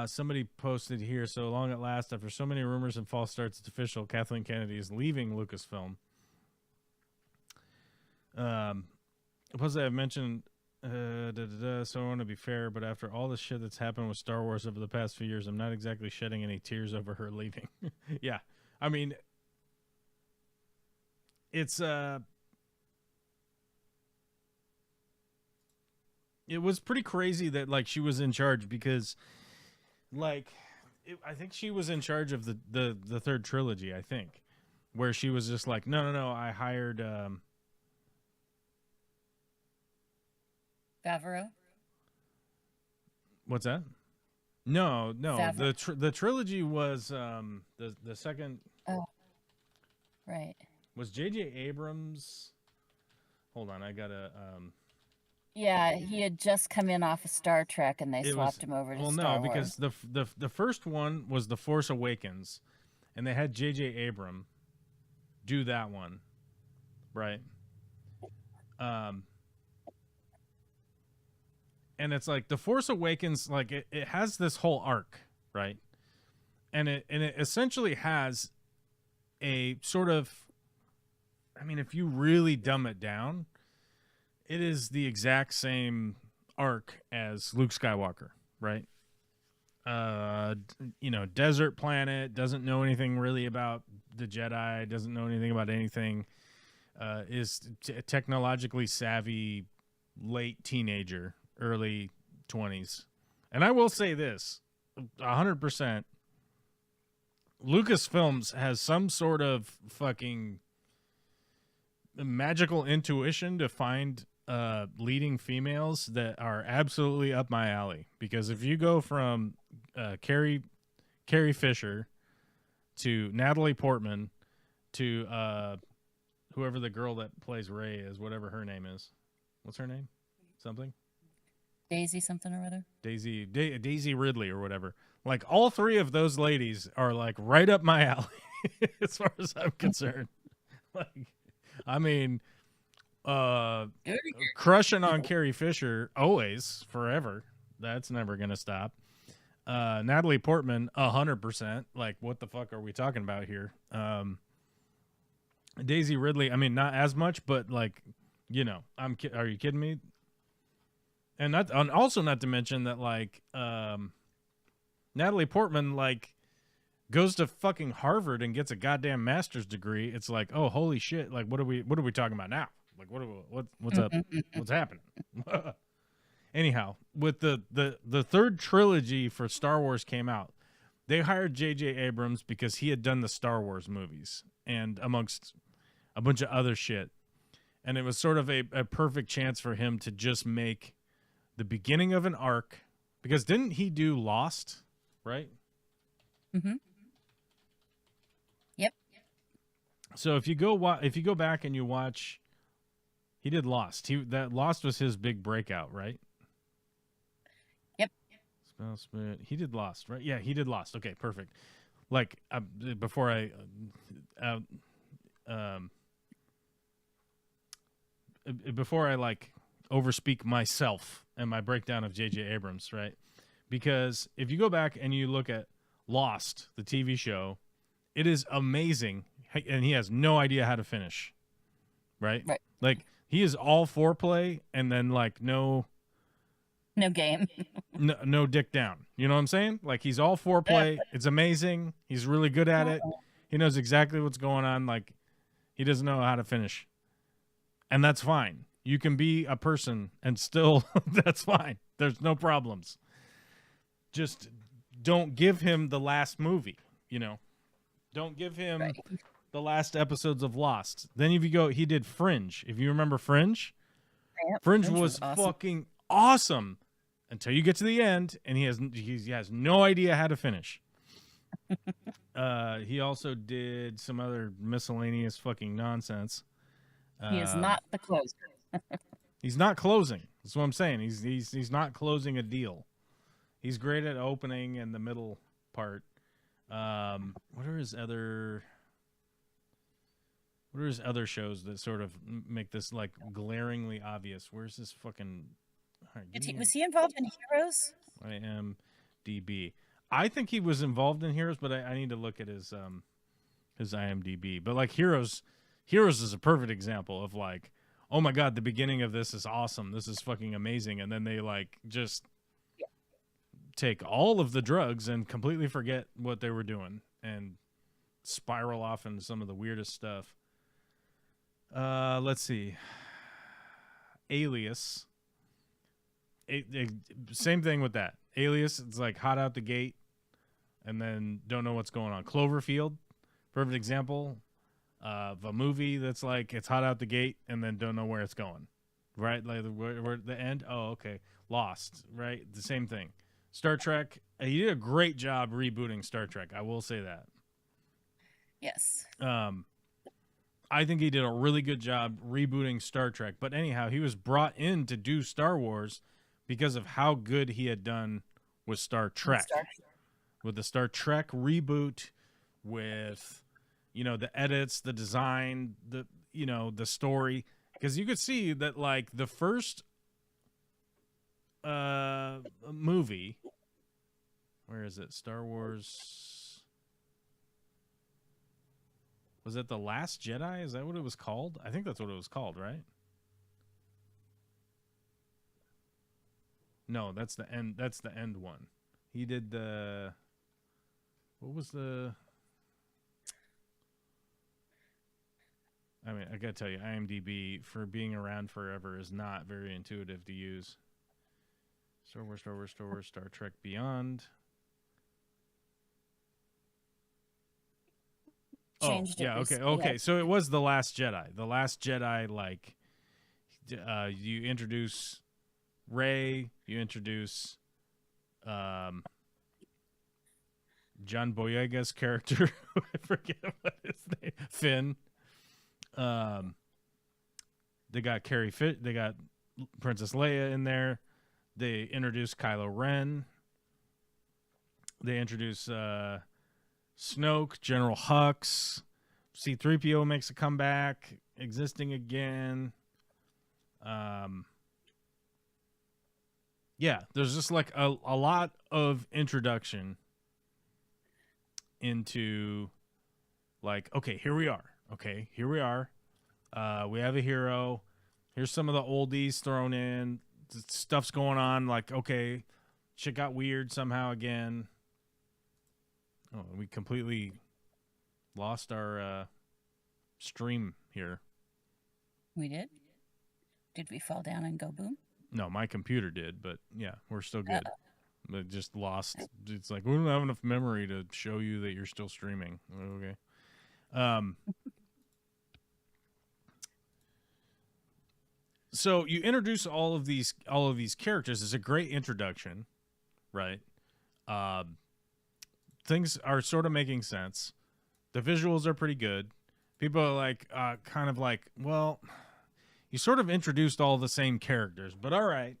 Somebody posted here, so long at last, after so many rumors and false starts, it's official. Kathleen Kennedy is leaving Lucasfilm. Plus, I have mentioned, so I want to be fair, but after all the shit that's happened with Star Wars over the past few years, I'm not exactly shedding any tears over her leaving. Yeah. I mean, it's, it was pretty crazy that like she was in charge, because like I think she was in charge of the third trilogy, I think, where she was just like, no, I hired Favreau. What's that? No, Favreau. the trilogy was the second. Oh, right. Was J.J. Abrams? Hold on, I gotta Yeah, he had just come in off of Star Trek, and they swapped him over to Star Wars. Because the first one was The Force Awakens, and they had J.J. Abrams do that one, right? And it's like The Force Awakens, like it has this whole arc, right? And it essentially has a sort of, I mean, if you really dumb it down, it is the exact same arc as Luke Skywalker, right? Desert planet, doesn't know anything really about the Jedi, doesn't know anything about anything, is technologically savvy, late teenager, early 20s. And I will say this, 100%, Lucasfilms has some sort of fucking magical intuition to find leading females that are absolutely up my alley. Because if you go from Carrie Fisher to Natalie Portman to whoever the girl that plays Rey is, whatever her name is, what's her name? Something? Daisy something or other. Daisy Ridley or whatever. Like, all three of those ladies are like right up my alley as far as I'm concerned. Like, I mean, crushing on Carrie Fisher always, forever. That's never gonna stop. Natalie Portman, 100%. Like, what the fuck are we talking about here? Daisy Ridley, I mean, not as much, but like, are you kidding me? And also not to mention that, like, Natalie Portman, like, goes to fucking Harvard and gets a goddamn master's degree. It's like, oh, holy shit! Like, what are we talking about now? Like, what's up? What's happening? Anyhow, with the third trilogy for Star Wars came out, they hired J.J. Abrams because he had done the Star Wars movies and amongst a bunch of other shit, and it was sort of a perfect chance for him to just make the beginning of an arc. Because didn't he do Lost, right? Mm-hmm. Yep. So if you go back and you watch, he did Lost. That Lost was his big breakout, right? Yep. He did Lost, right? Yeah, he did Lost. Okay, perfect. Like, before I like overspeak myself and my breakdown of J.J. Abrams, right? Because if you go back and you look at Lost, the TV show, it is amazing, and he has no idea how to finish, right? Right. Like, he is all foreplay, and then like no No game. No dick down. You know what I'm saying? Like, he's all foreplay. It's amazing. He's really good at it. He knows exactly what's going on. Like, he doesn't know how to finish. And that's fine. You can be a person and still, that's fine. There's no problems. Just don't give him the last movie, you know? Don't give him Right. the last episodes of Lost. Then if you go, he did Fringe. If you remember Fringe, Yep, Fringe Fringe was awesome. fucking awesome until you get to the end, and he has no idea how to finish. He also did some other miscellaneous fucking nonsense. He is not the closer. He's not closing. That's what I'm saying. He's not closing a deal. He's great at opening and the middle part. What are his other shows that sort of make this like glaringly obvious? Where's this fucking? Right, Was he involved in Heroes? IMDb. I think he was involved in Heroes, but I need to look at his IMDb. But like Heroes is a perfect example of like, oh my god, the beginning of this is awesome. This is fucking amazing, and then they like just take all of the drugs and completely forget what they were doing and spiral off into some of the weirdest stuff. Let's see. Alias. Same thing with that. Alias, it's like hot out the gate and then don't know what's going on. Cloverfield, perfect example of a movie that's like it's hot out the gate and then don't know where it's going. Right? Like where the end? Oh, okay. Lost, right? The same thing. Star Trek, he did a great job rebooting Star Trek. I will say that. Yes. I think he did a really good job rebooting Star Trek. But anyhow, he was brought in to do Star Wars because of how good he had done with Star Trek. With the Star Trek reboot, with, you know, the edits, the design, the story. Because you could see that, like, the first movie, where is it? Star Wars. Was it The Last Jedi? Is that what it was called? I think that's what it was called, right? No, that's the end. That's the end one. He did the. What was the? I mean, I gotta tell you, IMDb, for being around forever, is not very intuitive to use. Star Wars, Star Trek Beyond. Changed it Okay. recently. So it was The Last Jedi. The Last Jedi, like, you introduce Rey, you introduce John Boyega's character. I forget what his name. Finn. They got they got Princess Leia in there. They introduced Kylo Ren. They introduce Snoke, General Hux. C-3PO makes a comeback, existing again. Yeah, there's just like a lot of introduction into, like, okay, here we are. We have a hero. Here's some of the oldies thrown in. Stuff's going on. Like, okay, shit got weird somehow again. Oh, we completely lost our stream here. We did? Did we fall down and go boom? No, my computer did, but yeah, we're still good. But just lost. It's like, we don't have enough memory to show you that you're still streaming. Okay. So you introduce all of these characters. It's a great introduction, right? Things are sort of making sense. The visuals are pretty good. People are like, kind of like, well, you sort of introduced all the same characters, but all right,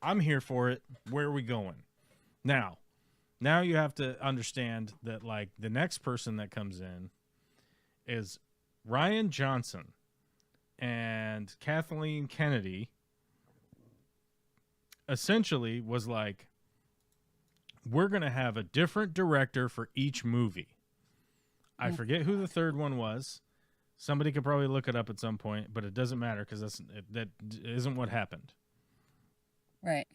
I'm here for it. Where are we going? Now you have to understand that, like, the next person that comes in is Rian Johnson and Kathleen Kennedy. Essentially was like, we're going to have a different director for each movie. I forget who the third one was. Somebody could probably look it up at some point, but it doesn't matter because that isn't what happened. Right.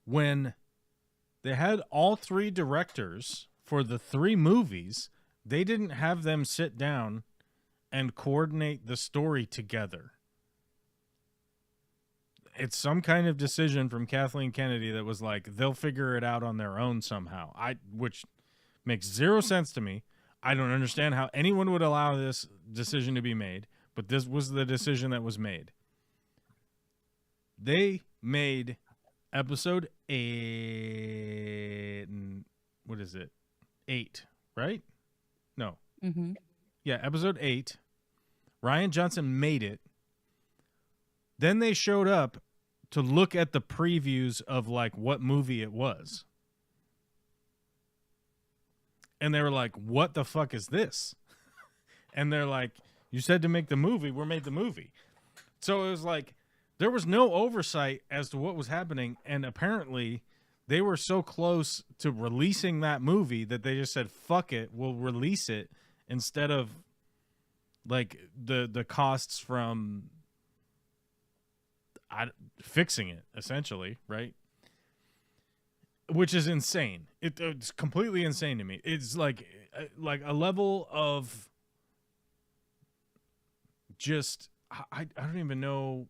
When they had all 3 directors for the 3 movies, they didn't have them sit down and coordinate the story together. It's some kind of decision from Kathleen Kennedy that was like, they'll figure it out on their own somehow. Which makes 0 sense to me. I don't understand how anyone would allow this decision to be made, but this was the decision that was made. They made episode 8. What is it? 8, right? No. Mm-hmm. Yeah, episode 8. Ryan Johnson made it. Then they showed up to look at the previews of like what movie it was. And they were like, what the fuck is this? And they're like, you said to make the movie, we made the movie. So it was like, there was no oversight as to what was happening. And apparently they were so close to releasing that movie that they just said, fuck it, we'll release it instead of like the costs from fixing it, essentially, right? Which is insane. It's completely insane to me. It's like a level of just I don't even know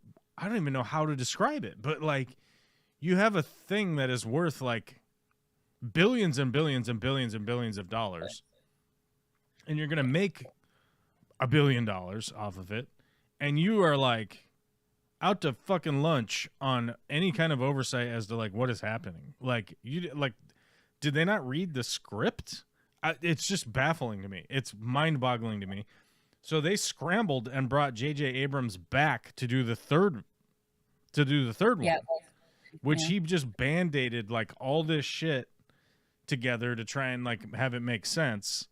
how to describe it. But like, you have a thing that is worth like billions and billions and billions and billions of dollars, and you're gonna make $1 billion off of it, and you are like out to fucking lunch on any kind of oversight as to like what is happening. Like, did they not read the script? It's just baffling to me. It's mind-boggling to me. So they scrambled and brought J.J. Abrams back to do the third one, which he just band-aided like all this shit together to try and like have it make sense.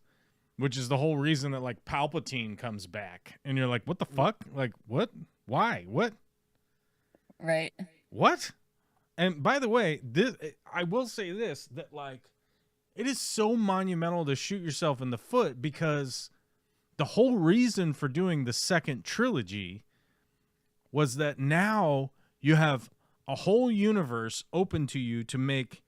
Which is the whole reason that like Palpatine comes back, and you're like, what the fuck? Like, what? Why? What? Right. What? And by the way, I will say this, that like, it is so monumental to shoot yourself in the foot, because the whole reason for doing the second trilogy was that now you have a whole universe open to you to make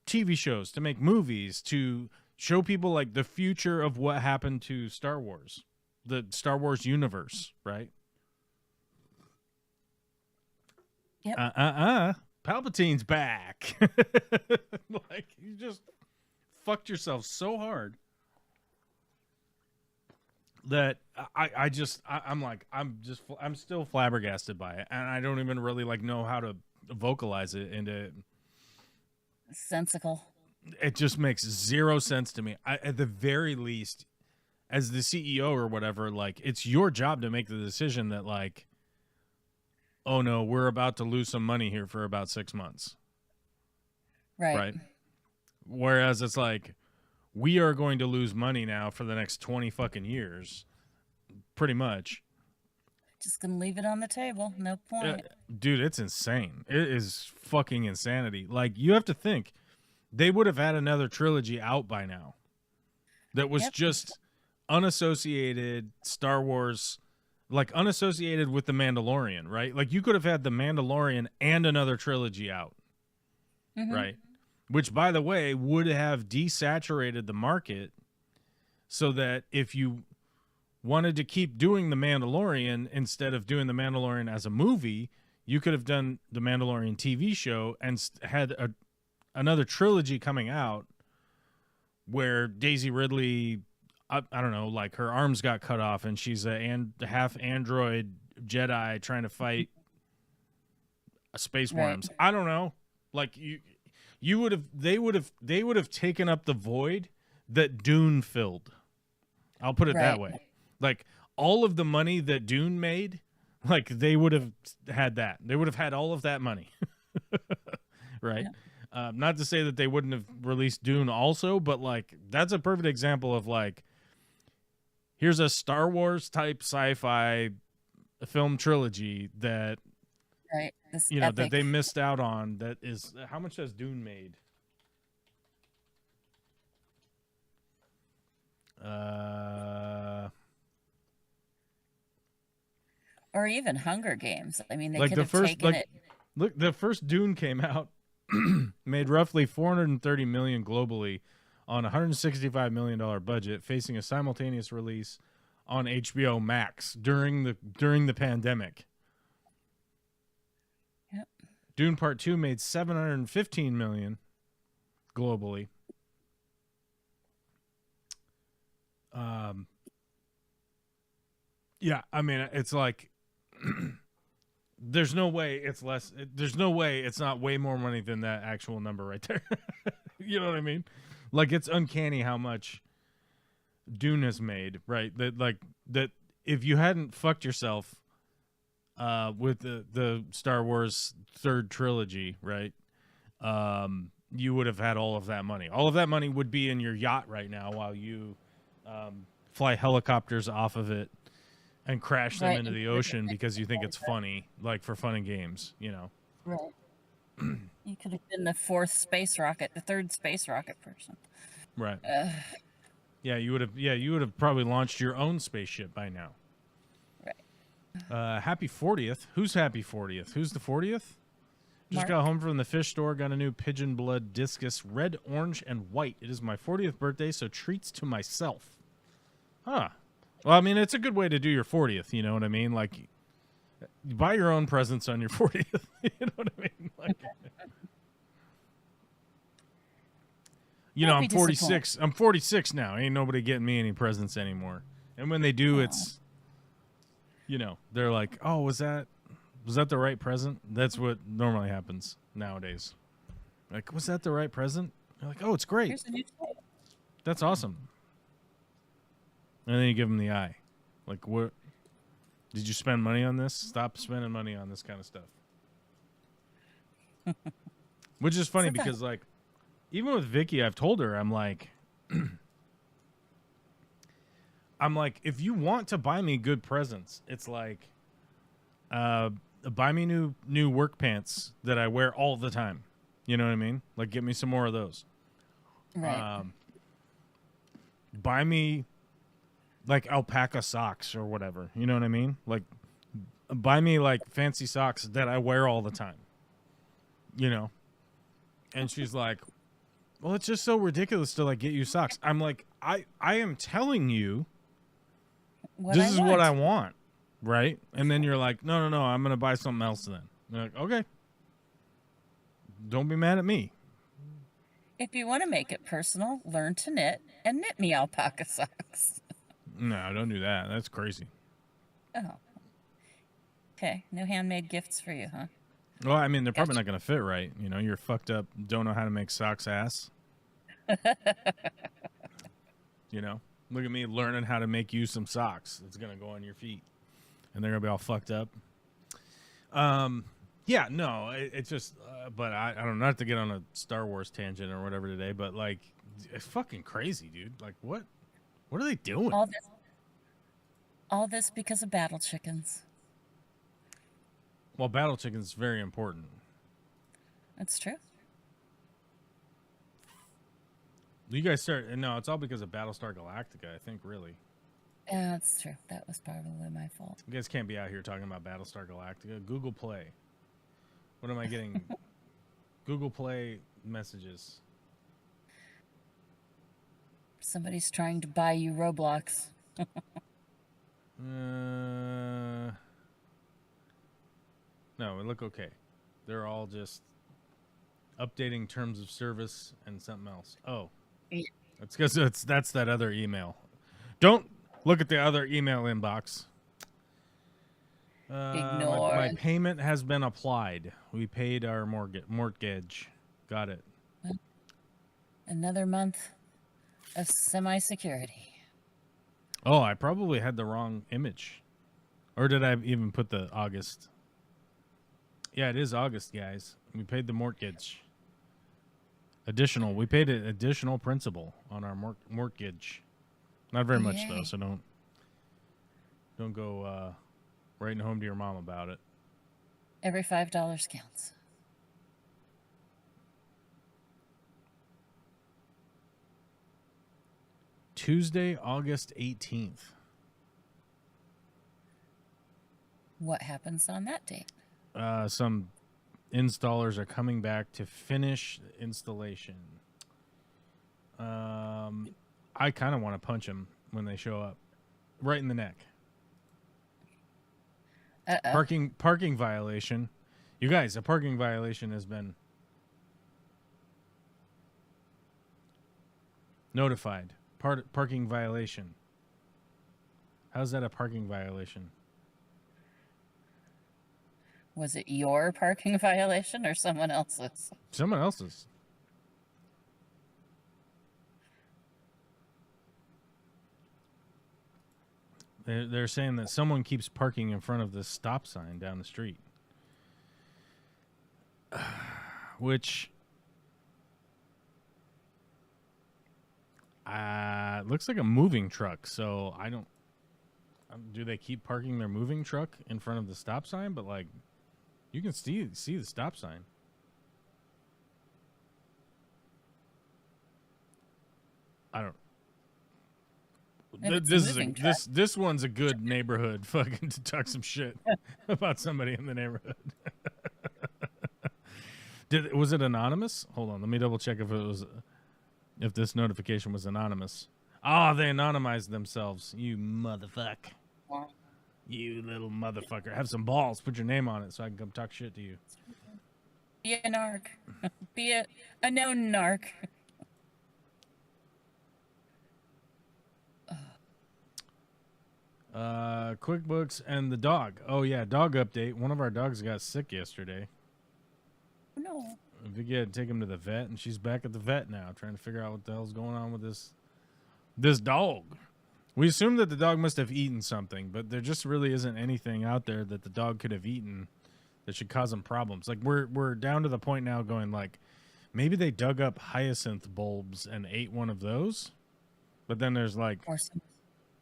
TV shows, to make movies, to show people like the future of what happened to Star Wars, the Star Wars universe, right? Yep. Palpatine's back. Like, you just fucked yourself so hard that I'm still flabbergasted by it, and I don't even really like know how to vocalize it into. Sensical. It just makes 0 sense to me. At the very least, as the CEO or whatever, like, it's your job to make the decision that like, oh no, we're about to lose some money here for about 6 months. Right. Whereas it's like, we are going to lose money now for the next 20 fucking years. Pretty much. Just gonna leave it on the table. No point. Dude, it's insane. It is fucking insanity. Like, you have to think, they would have had another trilogy out by now that was just unassociated Star Wars, like unassociated with The Mandalorian, right? Like, you could have had The Mandalorian and another trilogy out, right? Which, by the way, would have desaturated the market, so that if you wanted to keep doing The Mandalorian instead of doing The Mandalorian as a movie, you could have done The Mandalorian TV show and had another trilogy coming out where Daisy Ridley, I don't know, like her arms got cut off and she's a half android Jedi trying to fight space worms. Right. I don't know. Like, they would have taken up the void that Dune filled. I'll put it that way. Like, all of the money that Dune made, like, they would have had that. They would have had all of that money. Right? Yeah. Not to say that they wouldn't have released Dune also, but like, that's a perfect example of like, here's a Star Wars type sci-fi film trilogy that, that they missed out on. That is, how much has Dune made? Or even Hunger Games. I mean, they Like could the have first, taken like, it. look, the first Dune came out, made roughly 430 million globally on a $165 million budget, facing a simultaneous release on HBO Max during the pandemic. Yep. Dune Part 2 made 715 million globally. Yeah, I mean, it's like there's no way it's less. There's no way it's not way more money than that actual number right there. You know what I mean? Like, it's uncanny how much Dune has made, right? That if you hadn't fucked yourself with the Star Wars third trilogy, right? You would have had all of that money. All of that money would be in your yacht right now while you fly helicopters off of it and crash them Right. into the ocean because you think it's funny, like for fun and games, you know. Right. You could have been the third space rocket person. Right. Yeah, you would have. Yeah, you would have probably launched your own spaceship by now. Right. Happy 40th. Who's happy 40th? Who's the 40th? Just Mark. got home from the fish store. Got a new pigeon blood discus, red, orange, and white. It is my 40th birthday, so treats to myself. Huh. Well, I mean, it's a good way to do your 40th. You know what I mean? Like, you buy your own presents on your 40th. You know what I mean? Like, you know, I'm 46. I'm 46 now. Ain't nobody getting me any presents anymore. And when they do, it's, you know, they're like, "Oh, was that the right present?" That's what normally happens nowadays. Like, was that the right present? You're like, "Oh, it's great. Here's a new toy. That's awesome." And then you give them the eye. Like, what? Did you spend money on this? Stop spending money on this kind of stuff. Which is funny because, like, even with Vicky, I've told her, I'm like, if you want to buy me good presents, it's like, buy me new work pants that I wear all the time. You know what I mean? Like, get me some more of those. Right. Buy me like alpaca socks or whatever. You know what I mean? Like, buy me like fancy socks that I wear all the time. You know? And she's like, well, it's just so ridiculous to like get you socks. I'm like, I am telling you, this is what I want, right? And then you're like, no, I'm gonna buy something else then. You're like, okay, don't be mad at me. If you want to make it personal, learn to knit and knit me alpaca socks. No, don't do that. That's crazy. Oh. Okay, no handmade gifts for you, huh? Well, I mean, they're probably not gonna fit right. You know, you're fucked up. Don't know how to make socks ass. You know, look at me learning how to make you some socks. It's gonna go on your feet, and they're gonna be all fucked up. Yeah, no, it's just, but I don't know, not to get on a Star Wars tangent or whatever today, but like, it's fucking crazy, dude. Like, what are they doing? All this because of battle chickens. Well, battle chickens is very important. That's true. You guys no, it's all because of Battlestar Galactica, I think, really. Yeah, that's true. That was probably my fault. You guys can't be out here talking about Battlestar Galactica. Google Play. What am I getting? Google Play messages. Somebody's trying to buy you Roblox. No, it look okay. They're all just updating terms of service and something else. Oh, that's because that's that other email. Don't look at the other email inbox. Ignore. My payment has been applied. We paid our mortgage. Got it. Another month of semi-security. Oh, I probably had the wrong image. Or did I even put the August? Yeah, it is August, guys. We paid the mortgage. We paid an additional principal on our mortgage. Not very much, though, so don't go writing home to your mom about it. Every $5 counts. Tuesday, August 18th. What happens on that date? Some installers are coming back to finish installation. I kind of want to punch them when they show up, right in the neck. Parking violation. You guys, a parking violation has been notified. Parking violation. How's that a parking violation? Was it your parking violation or someone else's? Someone else's. They're saying that someone keeps parking in front of this stop sign down the street. Which looks like a moving truck, so I don't... do they keep parking their moving truck in front of the stop sign? But, like, you can see the stop sign. I don't... This one's a good neighborhood fucking to talk some shit about somebody in the neighborhood. Was it anonymous? Hold on, let me double check if this notification was anonymous. Oh, they anonymized themselves. You motherfucker. You little motherfucker. Have some balls. Put your name on it so I can come talk shit to you. Be a narc. Be a known narc. QuickBooks and the dog. Oh yeah, dog update. One of our dogs got sick yesterday. No. Vicky had to take him to the vet, and she's back at the vet now, trying to figure out what the hell's going on with this dog. We assume that the dog must have eaten something, but there just really isn't anything out there that the dog could have eaten that should cause him problems. Like we're down to the point now going like, maybe they dug up hyacinth bulbs and ate one of those, but then there's like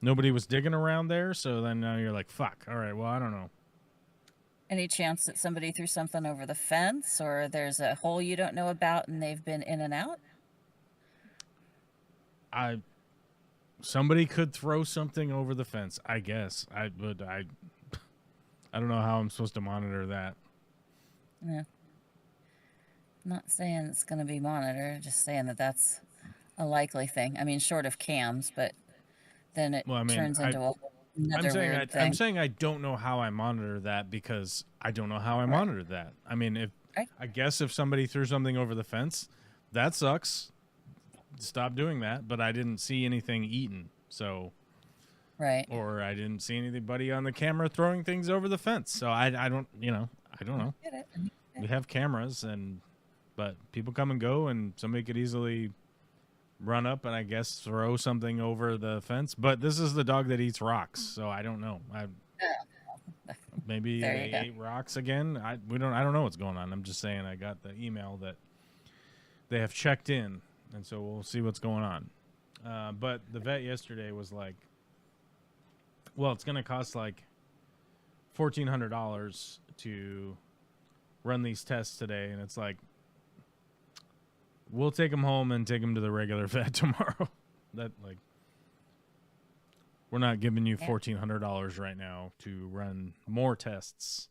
nobody was digging around there, so then now you're like, fuck. All right, well, I don't know. Any chance that somebody threw something over the fence, or there's a hole you don't know about and they've been in and out? Somebody could throw something over the fence, I guess. I don't know how I'm supposed to monitor that. Yeah. Not saying it's going to be monitored, just saying that that's a likely thing. I mean, short of cams, but then it turns into another weird thing. I'm saying I don't know how I monitor that because I don't know how I monitor that. I mean, I guess if somebody threw something over the fence, that sucks. Stop doing that. But I didn't see anything eaten, so or I didn't see anybody on the camera throwing things over the fence. So I don't know. Get it. We have cameras, but people come and go, and somebody could easily run up and I guess throw something over the fence. But this is the dog that eats rocks, so I don't know. Maybe they ate rocks again. I don't know what's going on. I'm just saying I got the email that they have checked in, and so we'll see what's going on. But the vet yesterday was like, well, it's going to cost like $1,400 to run these tests today, and it's like, we'll take him home and take him to the regular vet tomorrow. We're not giving you $1,400 right now to run more tests.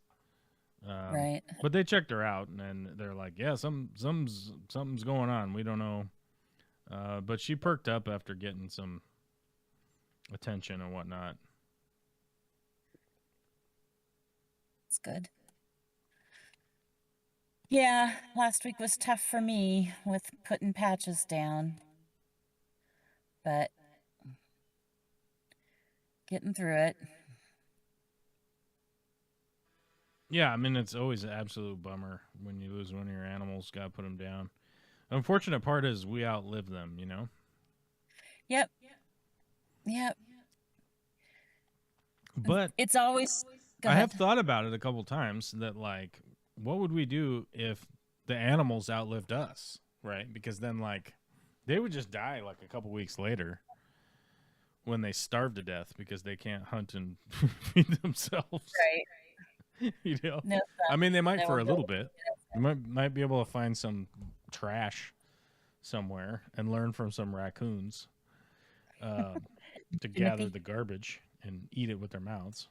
Right. But they checked her out, and they're like, yeah, something's going on. We don't know. But she perked up after getting some attention and whatnot. It's good. Yeah, last week was tough for me with putting patches down, but getting through it. Yeah, I mean, it's always an absolute bummer when you lose one of your animals, got to put them down. The unfortunate part is we outlive them, you know? Yep. But it's always... I have thought about it a couple times that, like, what would we do if the animals outlived us, right? Because then, like, they would just die, like, a couple weeks later when they starve to death because they can't hunt and feed themselves. Right. You know? No, I mean, they might for a little bit. You might be able to find some trash somewhere and learn from some raccoons to gather the garbage and eat it with their mouths.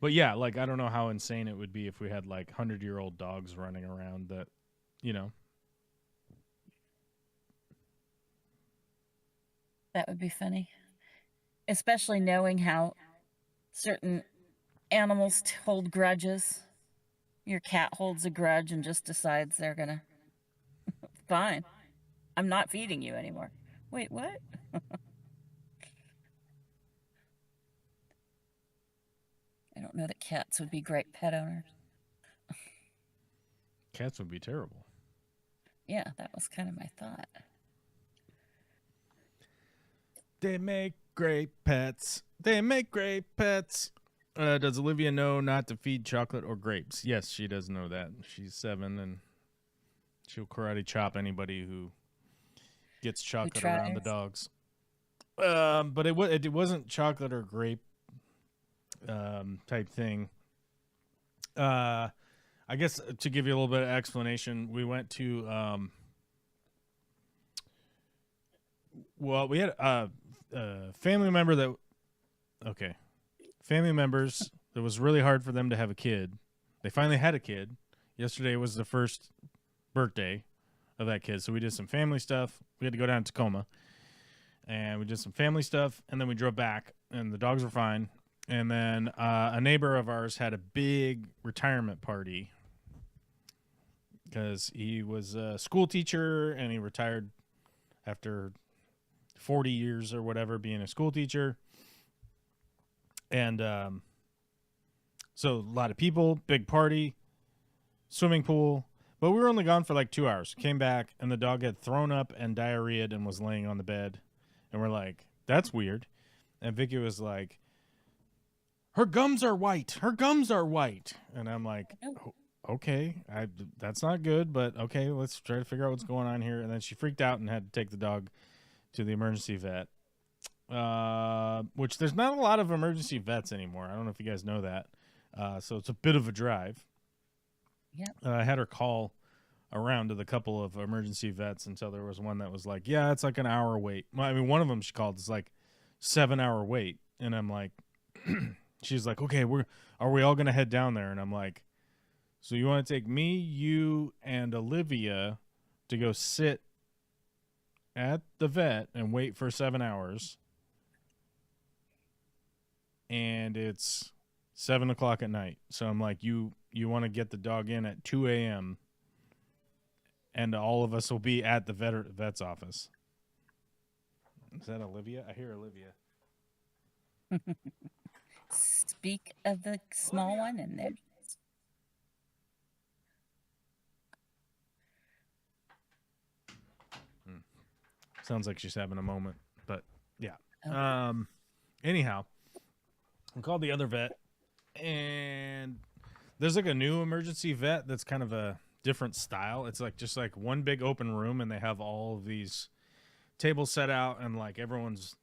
But yeah, like I don't know how insane it would be if we had like 100-year-old dogs running around that, you know. That would be funny, especially knowing how certain animals hold grudges. Your cat holds a grudge and just decides they're gonna, fine, I'm not feeding you anymore. Wait, what? I don't know that cats would be great pet owners. Cats would be terrible. Yeah, that was kind of my thought. They make great pets. They make great pets. Does Olivia know not to feed chocolate or grapes? Yes, she does know that. She's 7, and she'll karate chop anybody who gets chocolate around the dogs. But it wasn't chocolate or grape type thing. I guess to give you a little bit of explanation, we went to well, we had a family member that family members that was really hard for them to have a kid. They finally had a kid. Yesterday was the first birthday of that kid, so we did some family stuff. We had to go down to Tacoma, and we did some family stuff, and then we drove back, and the dogs were fine. And then a neighbor of ours had a big retirement party because he was a school teacher, and he retired after 40 years or whatever being a school teacher. And so a lot of people, big party, swimming pool. But we were only gone for like 2 hours. Came back, and the dog had thrown up and diarrheaed and was laying on the bed. And we're like, that's weird. And Vicky was like, her gums are white. Her gums are white. And I'm like, oh, okay, that's not good, but okay, let's try to figure out what's going on here. And then she freaked out and had to take the dog to the emergency vet, which there's not a lot of emergency vets anymore. I don't know if you guys know that. So it's a bit of a drive. Yeah. I had her call around to the couple of emergency vets until there was one that was like, yeah, it's like an hour wait. Well, I mean, one of them she called, it's like 7-hour wait. And I'm like, she's like, okay, are we all going to head down there? And I'm like, so you want to take me, you, and Olivia to go sit at the vet and wait for 7 hours, and it's 7:00 at night. So I'm like, you want to get the dog in at 2 a.m. and all of us will be at the vet's office. Is that Olivia? I hear Olivia. Speak of the small one in there. Sounds like she's having a moment, but yeah. Okay. Anyhow, I called the other vet, and there's like a new emergency vet that's kind of a different style. It's like just like one big open room, and they have all of these tables set out, and like everyone's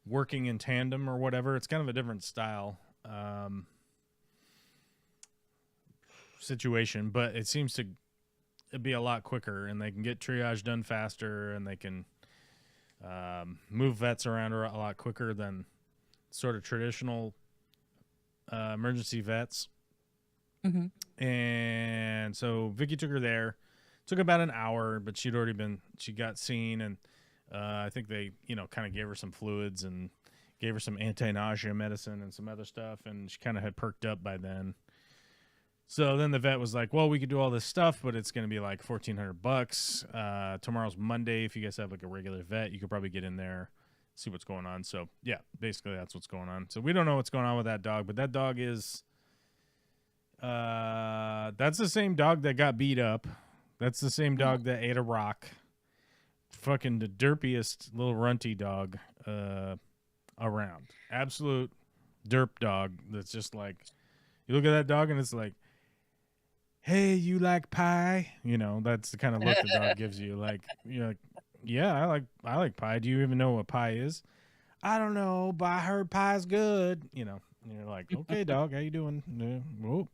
working in tandem or whatever. It's kind of a different style situation, but it seems to be a lot quicker, and they can get triage done faster, and they can move vets around a lot quicker than sort of traditional emergency vets. Mm-hmm. And so Vicky took her there. Took about an hour, but she got seen, and I think they, kind of gave her some fluids and gave her some anti-nausea medicine and some other stuff, and she kind of had perked up by then. So then the vet was like, well, we could do all this stuff, but it's going to be like $1,400. Tomorrow's Monday. If you guys have like a regular vet, you could probably get in there, see what's going on. So yeah, basically that's what's going on. So we don't know what's going on with that dog, but that dog is, that's the same dog that got beat up. That's the same dog that ate a rock. Fucking the derpiest little runty dog, around. Absolute derp dog. That's just like, you look at that dog and it's like, hey, you like pie? That's the kind of look the dog gives you. Like, you're like, yeah, I like pie. Do you even know what pie is? I don't know, but I heard pie's good. And you're like, okay, dog, how you doing? Well,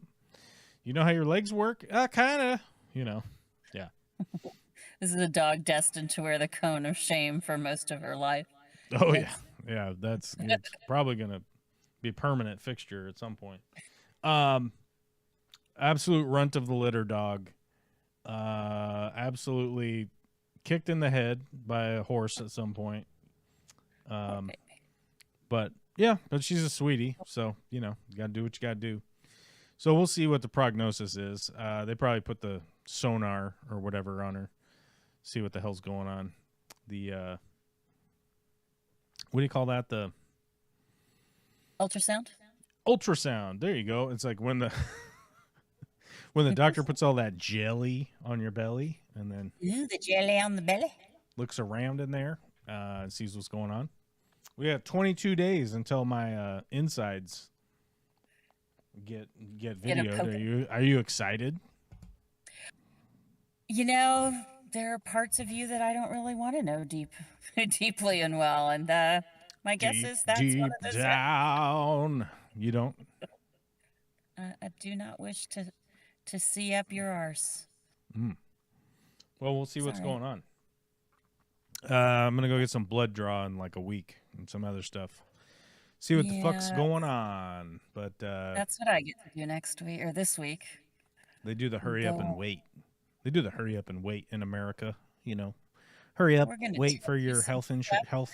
you know how your legs work? Kind of. Yeah. This is a dog destined to wear the cone of shame for most of her life. Oh, yes. Yeah. It's probably going to be a permanent fixture at some point. Absolute runt of the litter dog. Absolutely kicked in the head by a horse at some point. But yeah, but she's a sweetie, so you gotta do what you gotta do. So we'll see what the prognosis is. They probably put the sonar or whatever on her, see what the hell's going on. The what do you call that? The ultrasound. Ultrasound. There you go. It's like when the when the doctor puts all that jelly on your belly and then the jelly on the belly. Looks around in there and sees what's going on. We have 22 days until my insides get videoed. Are you excited? There are parts of you that I don't really want to know deeply and well, and my guess is that's deep one of those down. You don't. I do not wish to see up your arse. Well, we'll see what's going on. I'm gonna go get some blood draw in like a week and some other stuff. See what the fuck's going on. But that's what I get to do next week or this week. They do the hurry up and wait. They do the hurry up and wait in America. Hurry up, wait for your health insurance.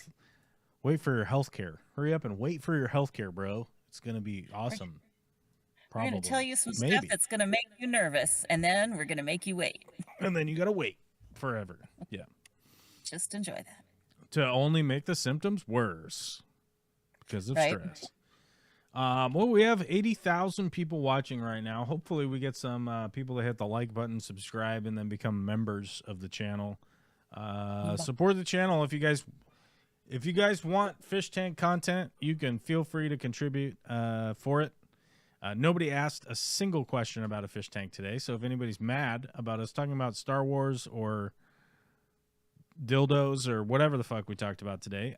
Wait for your health care. Hurry up and wait for your health care, bro. It's gonna be awesome. We're going to tell you some stuff that's going to make you nervous, and then we're going to make you wait. And then you got to wait forever. Yeah. Just enjoy that. To only make the symptoms worse because of stress. Well, we have 80,000 people watching right now. Hopefully we get some people to hit the like button, subscribe, and then become members of the channel. Support the channel. If you guys want fish tank content, you can feel free to contribute for it. Nobody asked a single question about a fish tank today, so if anybody's mad about us talking about Star Wars or dildos or whatever the fuck we talked about today,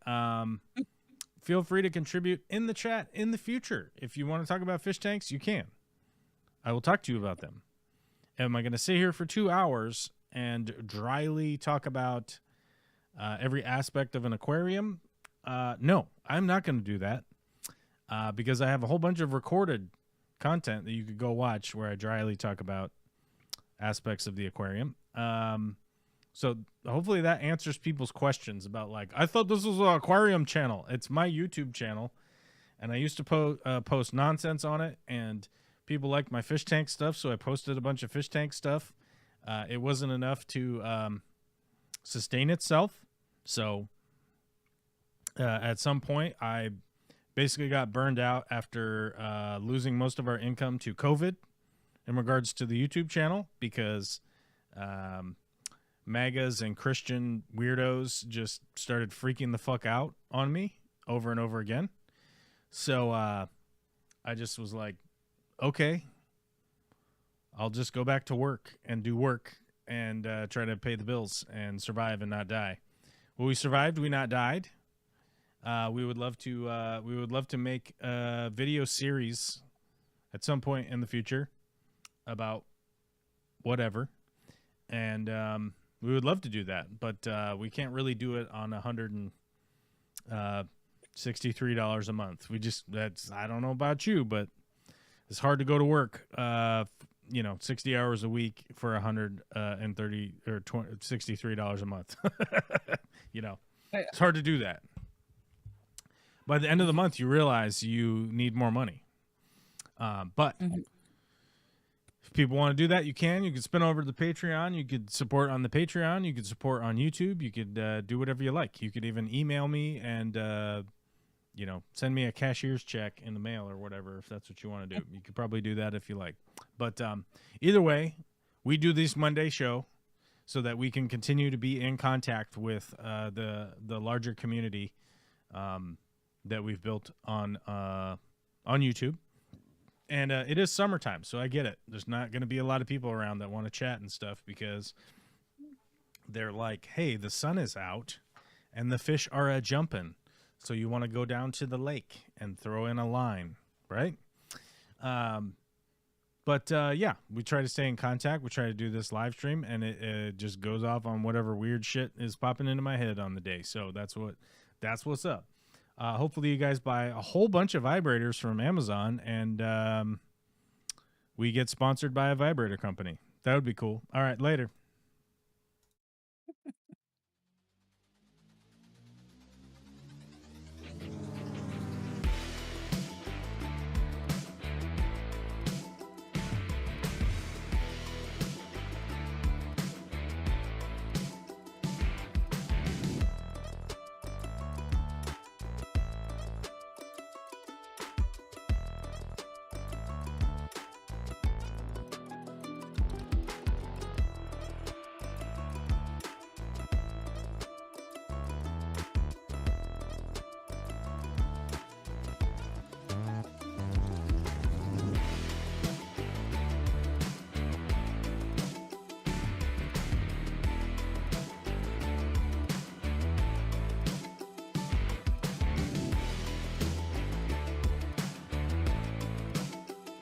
feel free to contribute in the chat in the future. If you want to talk about fish tanks, you can. I will talk to you about them. Am I going to sit here for 2 hours and dryly talk about every aspect of an aquarium? No, I'm not going to do that because I have a whole bunch of recorded content that you could go watch where I dryly talk about aspects of the aquarium. So hopefully that answers people's questions about I thought this was an aquarium channel. It's my YouTube channel, and I used to post nonsense on it, and people liked my fish tank stuff, so I posted a bunch of fish tank stuff. It wasn't enough to sustain itself, so at some point I basically got burned out after losing most of our income to COVID in regards to the YouTube channel because MAGAs and Christian weirdos just started freaking the fuck out on me over and over again. So I just was like, okay, I'll just go back to work and do work and try to pay the bills and survive and not die. Well, we survived. We not died. We would love to make a video series at some point in the future about whatever, and we would love to do that, but we can't really do it on $163 a month. I don't know about you, but it's hard to go to work 60 hours a week for $130 or $63 a month. It's hard to do that. By the end of the month, you realize you need more money. But if people want to do that, you can. You can spin over to the Patreon. You could support on the Patreon. You could support on YouTube. You could do whatever you like. You could even email me and, send me a cashier's check in the mail or whatever if that's what you want to do. You could probably do that if you like. But either way, we do this Monday show so that we can continue to be in contact with the larger community that we've built on YouTube. And it is summertime, so I get it. There's not going to be a lot of people around that want to chat and stuff because they're like, hey, the sun is out and the fish are a-jumping. So you want to go down to the lake and throw in a line, right? But we try to stay in contact. We try to do this live stream, and it just goes off on whatever weird shit is popping into my head on the day. So that's what's up. Hopefully you guys buy a whole bunch of vibrators from Amazon and we get sponsored by a vibrator company. That would be cool. All right, later.